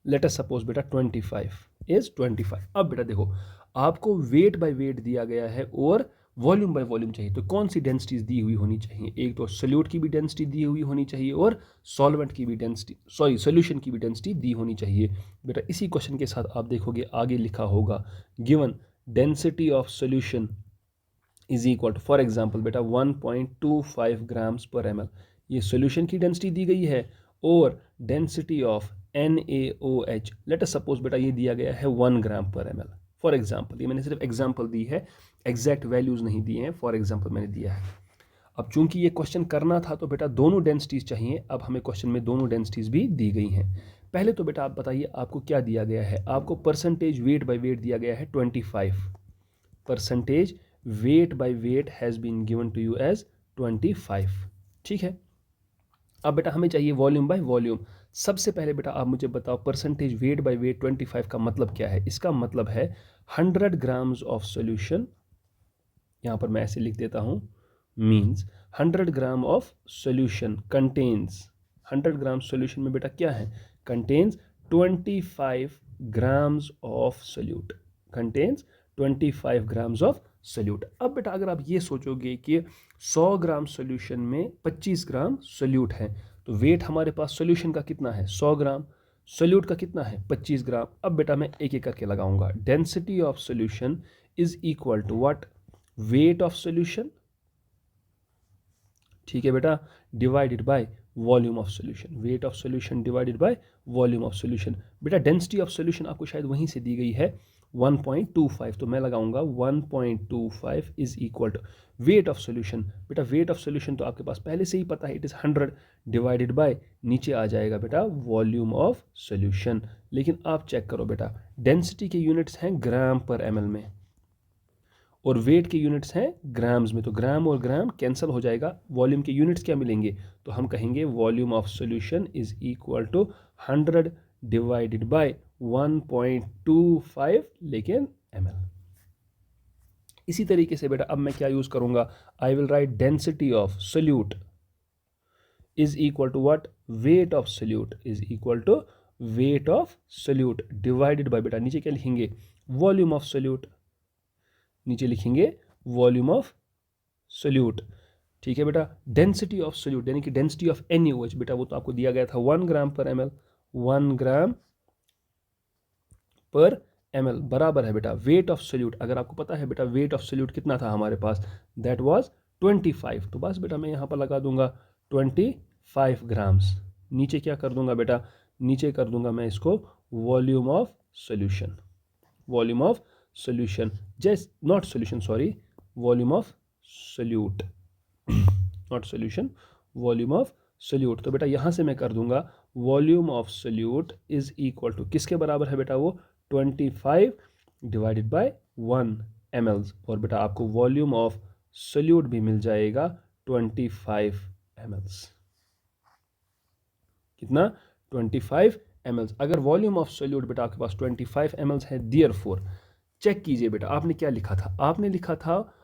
let us suppose बेटा 25, इज 25। अब बेटा देखो, आपको वेट बाय वेट दिया गया है और वॉल्यूम बाय वॉल्यूम चाहिए, तो कौन सी डेंसिटीज दी हुई होनी चाहिए? एक तो सोल्यूट की भी डेंसिटी दी हुई होनी चाहिए और सॉल्वेंट की भी डेंसिटी, सोल्यूशन की भी डेंसिटी दी होनी चाहिए। बेटा इसी क्वेश्चन के साथ आप देखोगे आगे लिखा होगा given density of solution is equal to, for example बेटा 1.25 ग्राम्स पर एम एल, ये सोल्यूशन की डेंसिटी दी गई है और density of NaOH let us suppose बेटा ये दिया गया है 1 ग्राम पर एम एल। फॉर एग्जाम्पल, ये मैंने सिर्फ एग्जाम्पल दी है, एग्जैक्ट वैल्यूज नहीं दिए हैं, फॉर एग्जाम्पल मैंने दिया है। अब चूंकि ये क्वेश्चन करना था तो बेटा दोनों डेंसिटीज चाहिए, अब हमें क्वेश्चन में दोनों डेंसिटीज भी दी गई हैं। पहले तो बेटा आप बताइए आपको क्या दिया गया है? आपको परसेंटेज वेट बाय वेट दिया गया है 25, percentage weight by weight has been given to you as 25। ठीक है, अब बेटा हमें चाहिए वॉल्यूम बाय वॉल्यूम। सबसे पहले बेटा आप मुझे बताओ परसेंटेज वेट बाय वेट 25 का मतलब क्या है? इसका मतलब है 100 ग्राम्स ऑफ सोल्यूशन, यहां पर मैं ऐसे लिख देता हूं, means 100 gram of solution contains, 100 gram solution में बेटा क्या है? Contains 25 grams of solute, contains 25 grams of solute. अब बेटा अगर आप ये सोचोगे कि 100 ग्राम सोल्यूशन में 25 ग्राम सोल्यूट है, तो वेट हमारे पास सोल्यूशन का कितना है? 100 ग्राम, सोल्यूट का कितना है? 25 ग्राम। अब बेटा मैं एक एक करके लगाऊंगा, density of solution is equal to what? Weight of solution, ठीक है बेटा, divided by volume of solution, weight of solution divided by volume of solution. बेटा डेंसिटी ऑफ सोल्यूशन आपको शायद वहीं से दी गई है 1.25, तो मैं लगाऊंगा 1.25 is equal to weight of solution. बेटा वेट ऑफ सोल्यूशन तो आपके पास पहले से ही पता है, इट इज 100 डिवाइडेड बाय, नीचे आ जाएगा बेटा वॉल्यूम ऑफ सोल्यूशन। लेकिन आप चेक करो बेटा, डेंसिटी के यूनिट्स हैं ग्राम पर एम में और वेट के यूनिट्स हैं ग्राम्स में, तो ग्राम और ग्राम कैंसिल हो जाएगा, वॉल्यूम के यूनिट्स क्या मिलेंगे? तो हम कहेंगे volume of solution is equal to 100 divided by 1.25 लेकिन ml। इसी तरीके से बेटा अब मैं क्या यूज करूंगा? I will write density of solute is equal to what? Weight of solute is equal to weight of solute divided by, बेटा नीचे क्या लिखेंगे? वॉल्यूम ऑफ सोल्यूट, नीचे लिखेंगे वॉल्यूम ऑफ सोल्यूट। ठीक है बेटा, डेंसिटी ऑफ सोल्यूट यानी कि डेंसिटी ऑफ NaOH, बेटा वो तो आपको दिया गया था 1 ग्राम पर ml, 1 ग्राम पर ml बराबर है बेटा वेट ऑफ सोल्यूट। अगर आपको पता है बेटा वेट ऑफ सोल्यूट कितना था हमारे पास, दैट वाज 25, तो बस बेटा मैं यहां पर लगा दूंगा 25 ग्राम्स। नीचे क्या कर दूंगा बेटा? नीचे कर दूंगा मैं इसको volume of solution, volume of solution, just not solution, sorry, volume of solute not solution, volume of solute। तो बेटा यहां से मैं कर दूंगा volume of solute is equal to किसके बराबर है बेटा? वो 25 डिवाइडेड बाय 1 ml, और बेटा आपको volume of solute भी मिल जाएगा 25 ml। कितना? 25 ml। अगर वॉल्यूम ऑफ सोल्यूट बेटा आपके पास 25 ml है, देयरफॉर चेक कीजिए बेटा आपने क्या लिखा था? आपने लिखा था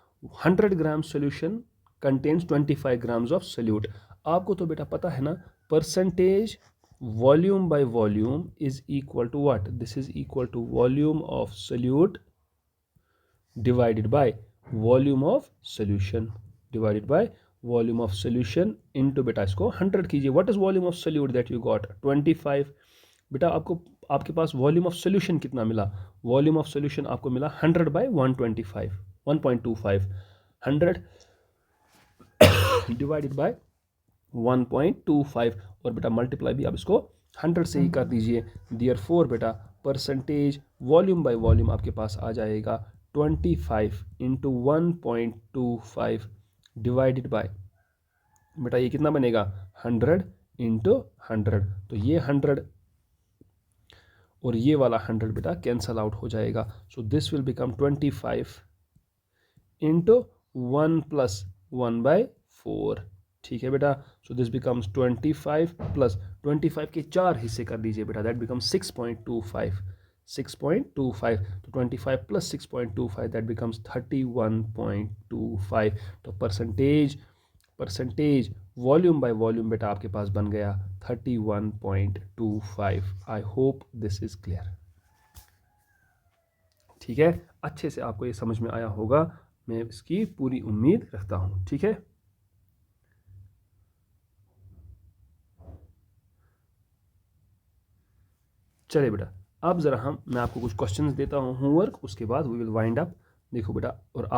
100 gram solution contains 25 grams of solute. आपको तो बेटा पता है ना percentage volume by volume is equal to what? This is equal to volume of solute divided by volume of solution, divided by volume of solution into, बेटा इसको 100 कीजिए। What is volume of solute that you got? 25। बेटा आपको आपके पास volume of solution कितना मिला? Volume of solution आपको मिला 100 बाय 125, 1.25, 100 डिवाइडेड बाय 1.25, और बेटा मल्टीप्लाई भी आप इसको 100 से ही कर दीजिए। देयरफॉर बेटा परसेंटेज वॉल्यूम बाय वॉल्यूम आपके पास आ जाएगा 25 इंटू 1.25 डिवाइडेड बाय, बेटा ये कितना बनेगा? 100 इंटू 100, तो ये 100 और ये वाला 100 बेटा कैंसल आउट हो जाएगा। So this will become 25 into 1 plus 1/4। ठीक है बेटा, सो दिस बिकम्स 25 प्लस 25 के 4 हिस्से कर दीजिए बेटा, दैट बिकम्स 6.25, 6.25, तो 25 प्लस 6.25 दैट बिकम्स 31.25। तो परसेंटेज वॉल्यूम बाय वॉल्यूम बेटा आपके पास बन गया 31.25। I hope this is clear. ठीक है, अच्छे से आपको ये समझ में आया होगा, मैं इसकी पूरी उम्मीद रखता हूँ। ठीक है, चलिए बेटा, अब ज़रा मैं आपको कुछ क्वेश्चंस देता हूँ होमवर्क, उसके बाद वी विल वाइंड अप। देखो बेटा, और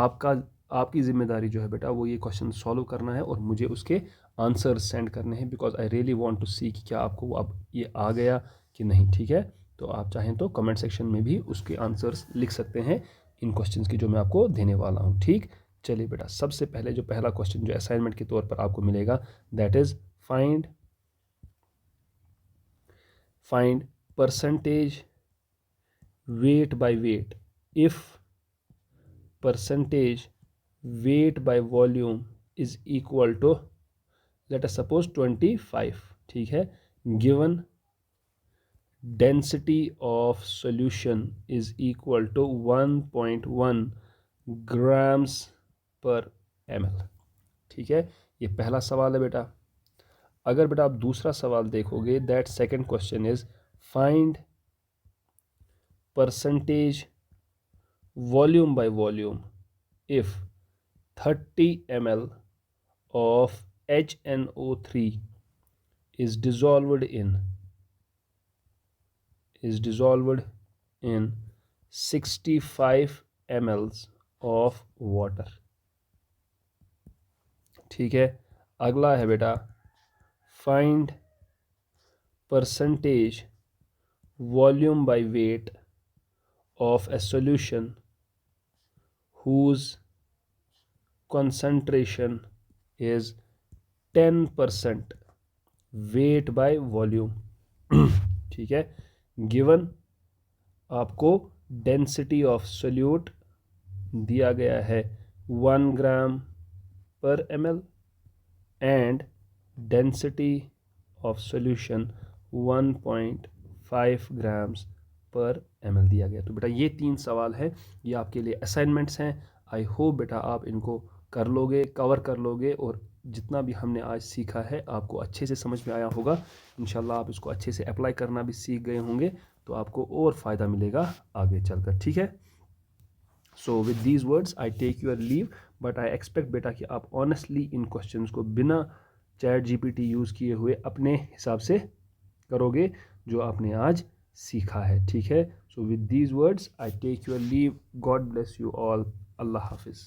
आपकी जिम्मेदारी जो है बेटा वो ये क्वेश्चन सॉल्व करना है और मुझे उसके आंसर सेंड करने हैं, because I really want to see कि क्या आपको अब ये आ गया कि नहीं। ठीक है, तो आप चाहें तो कमेंट सेक्शन में भी उसके आंसर्स लिख सकते हैं इन क्वेश्चंस की जो मैं आपको देने वाला हूँ। ठीक, चलिए बेटा, सबसे पहले जो पहला क्वेश्चन जो असाइनमेंट के तौर पर आपको मिलेगा, that is find percentage weight by weight if percentage weight by volume is equal to, let us suppose 25। ठीक है, given density of solution is equal to 1.1 grams per ml। ठीक है, ये पहला सवाल है बेटा। अगर बेटा आप दूसरा सवाल देखोगे, that second question is find percentage volume by volume if 30 ml of HNO3 is dissolved in 65 ml of water। ठीक है, अगला है बेटा, find percentage volume by wait of a solution whose concentration is 10% weight by volume। ठीक है, given आपको density of solute दिया गया है 1 ग्राम पर ml and density of solution 1.5 grams पर ml दिया गया। तो बेटा ये 3 सवाल हैं, ये आपके लिए असाइनमेंट्स हैं। आई होप बेटा आप इनको कर लोगे, कवर कर लोगे, और जितना भी हमने आज सीखा है आपको अच्छे से समझ में आया होगा। इंशाल्लाह आप इसको अच्छे से अप्लाई करना भी सीख गए होंगे, तो आपको और फ़ायदा मिलेगा आगे चलकर। ठीक है, so with these words I take your leave, but I expect बेटा कि आप ऑनेस्टली इन क्वेश्चंस को बिना ChatGPT यूज़ किए हुए अपने हिसाब से करोगे जो आपने आज सीखा है। ठीक है, so with these words I take your leave. God bless you all. अल्लाह हाफिज़।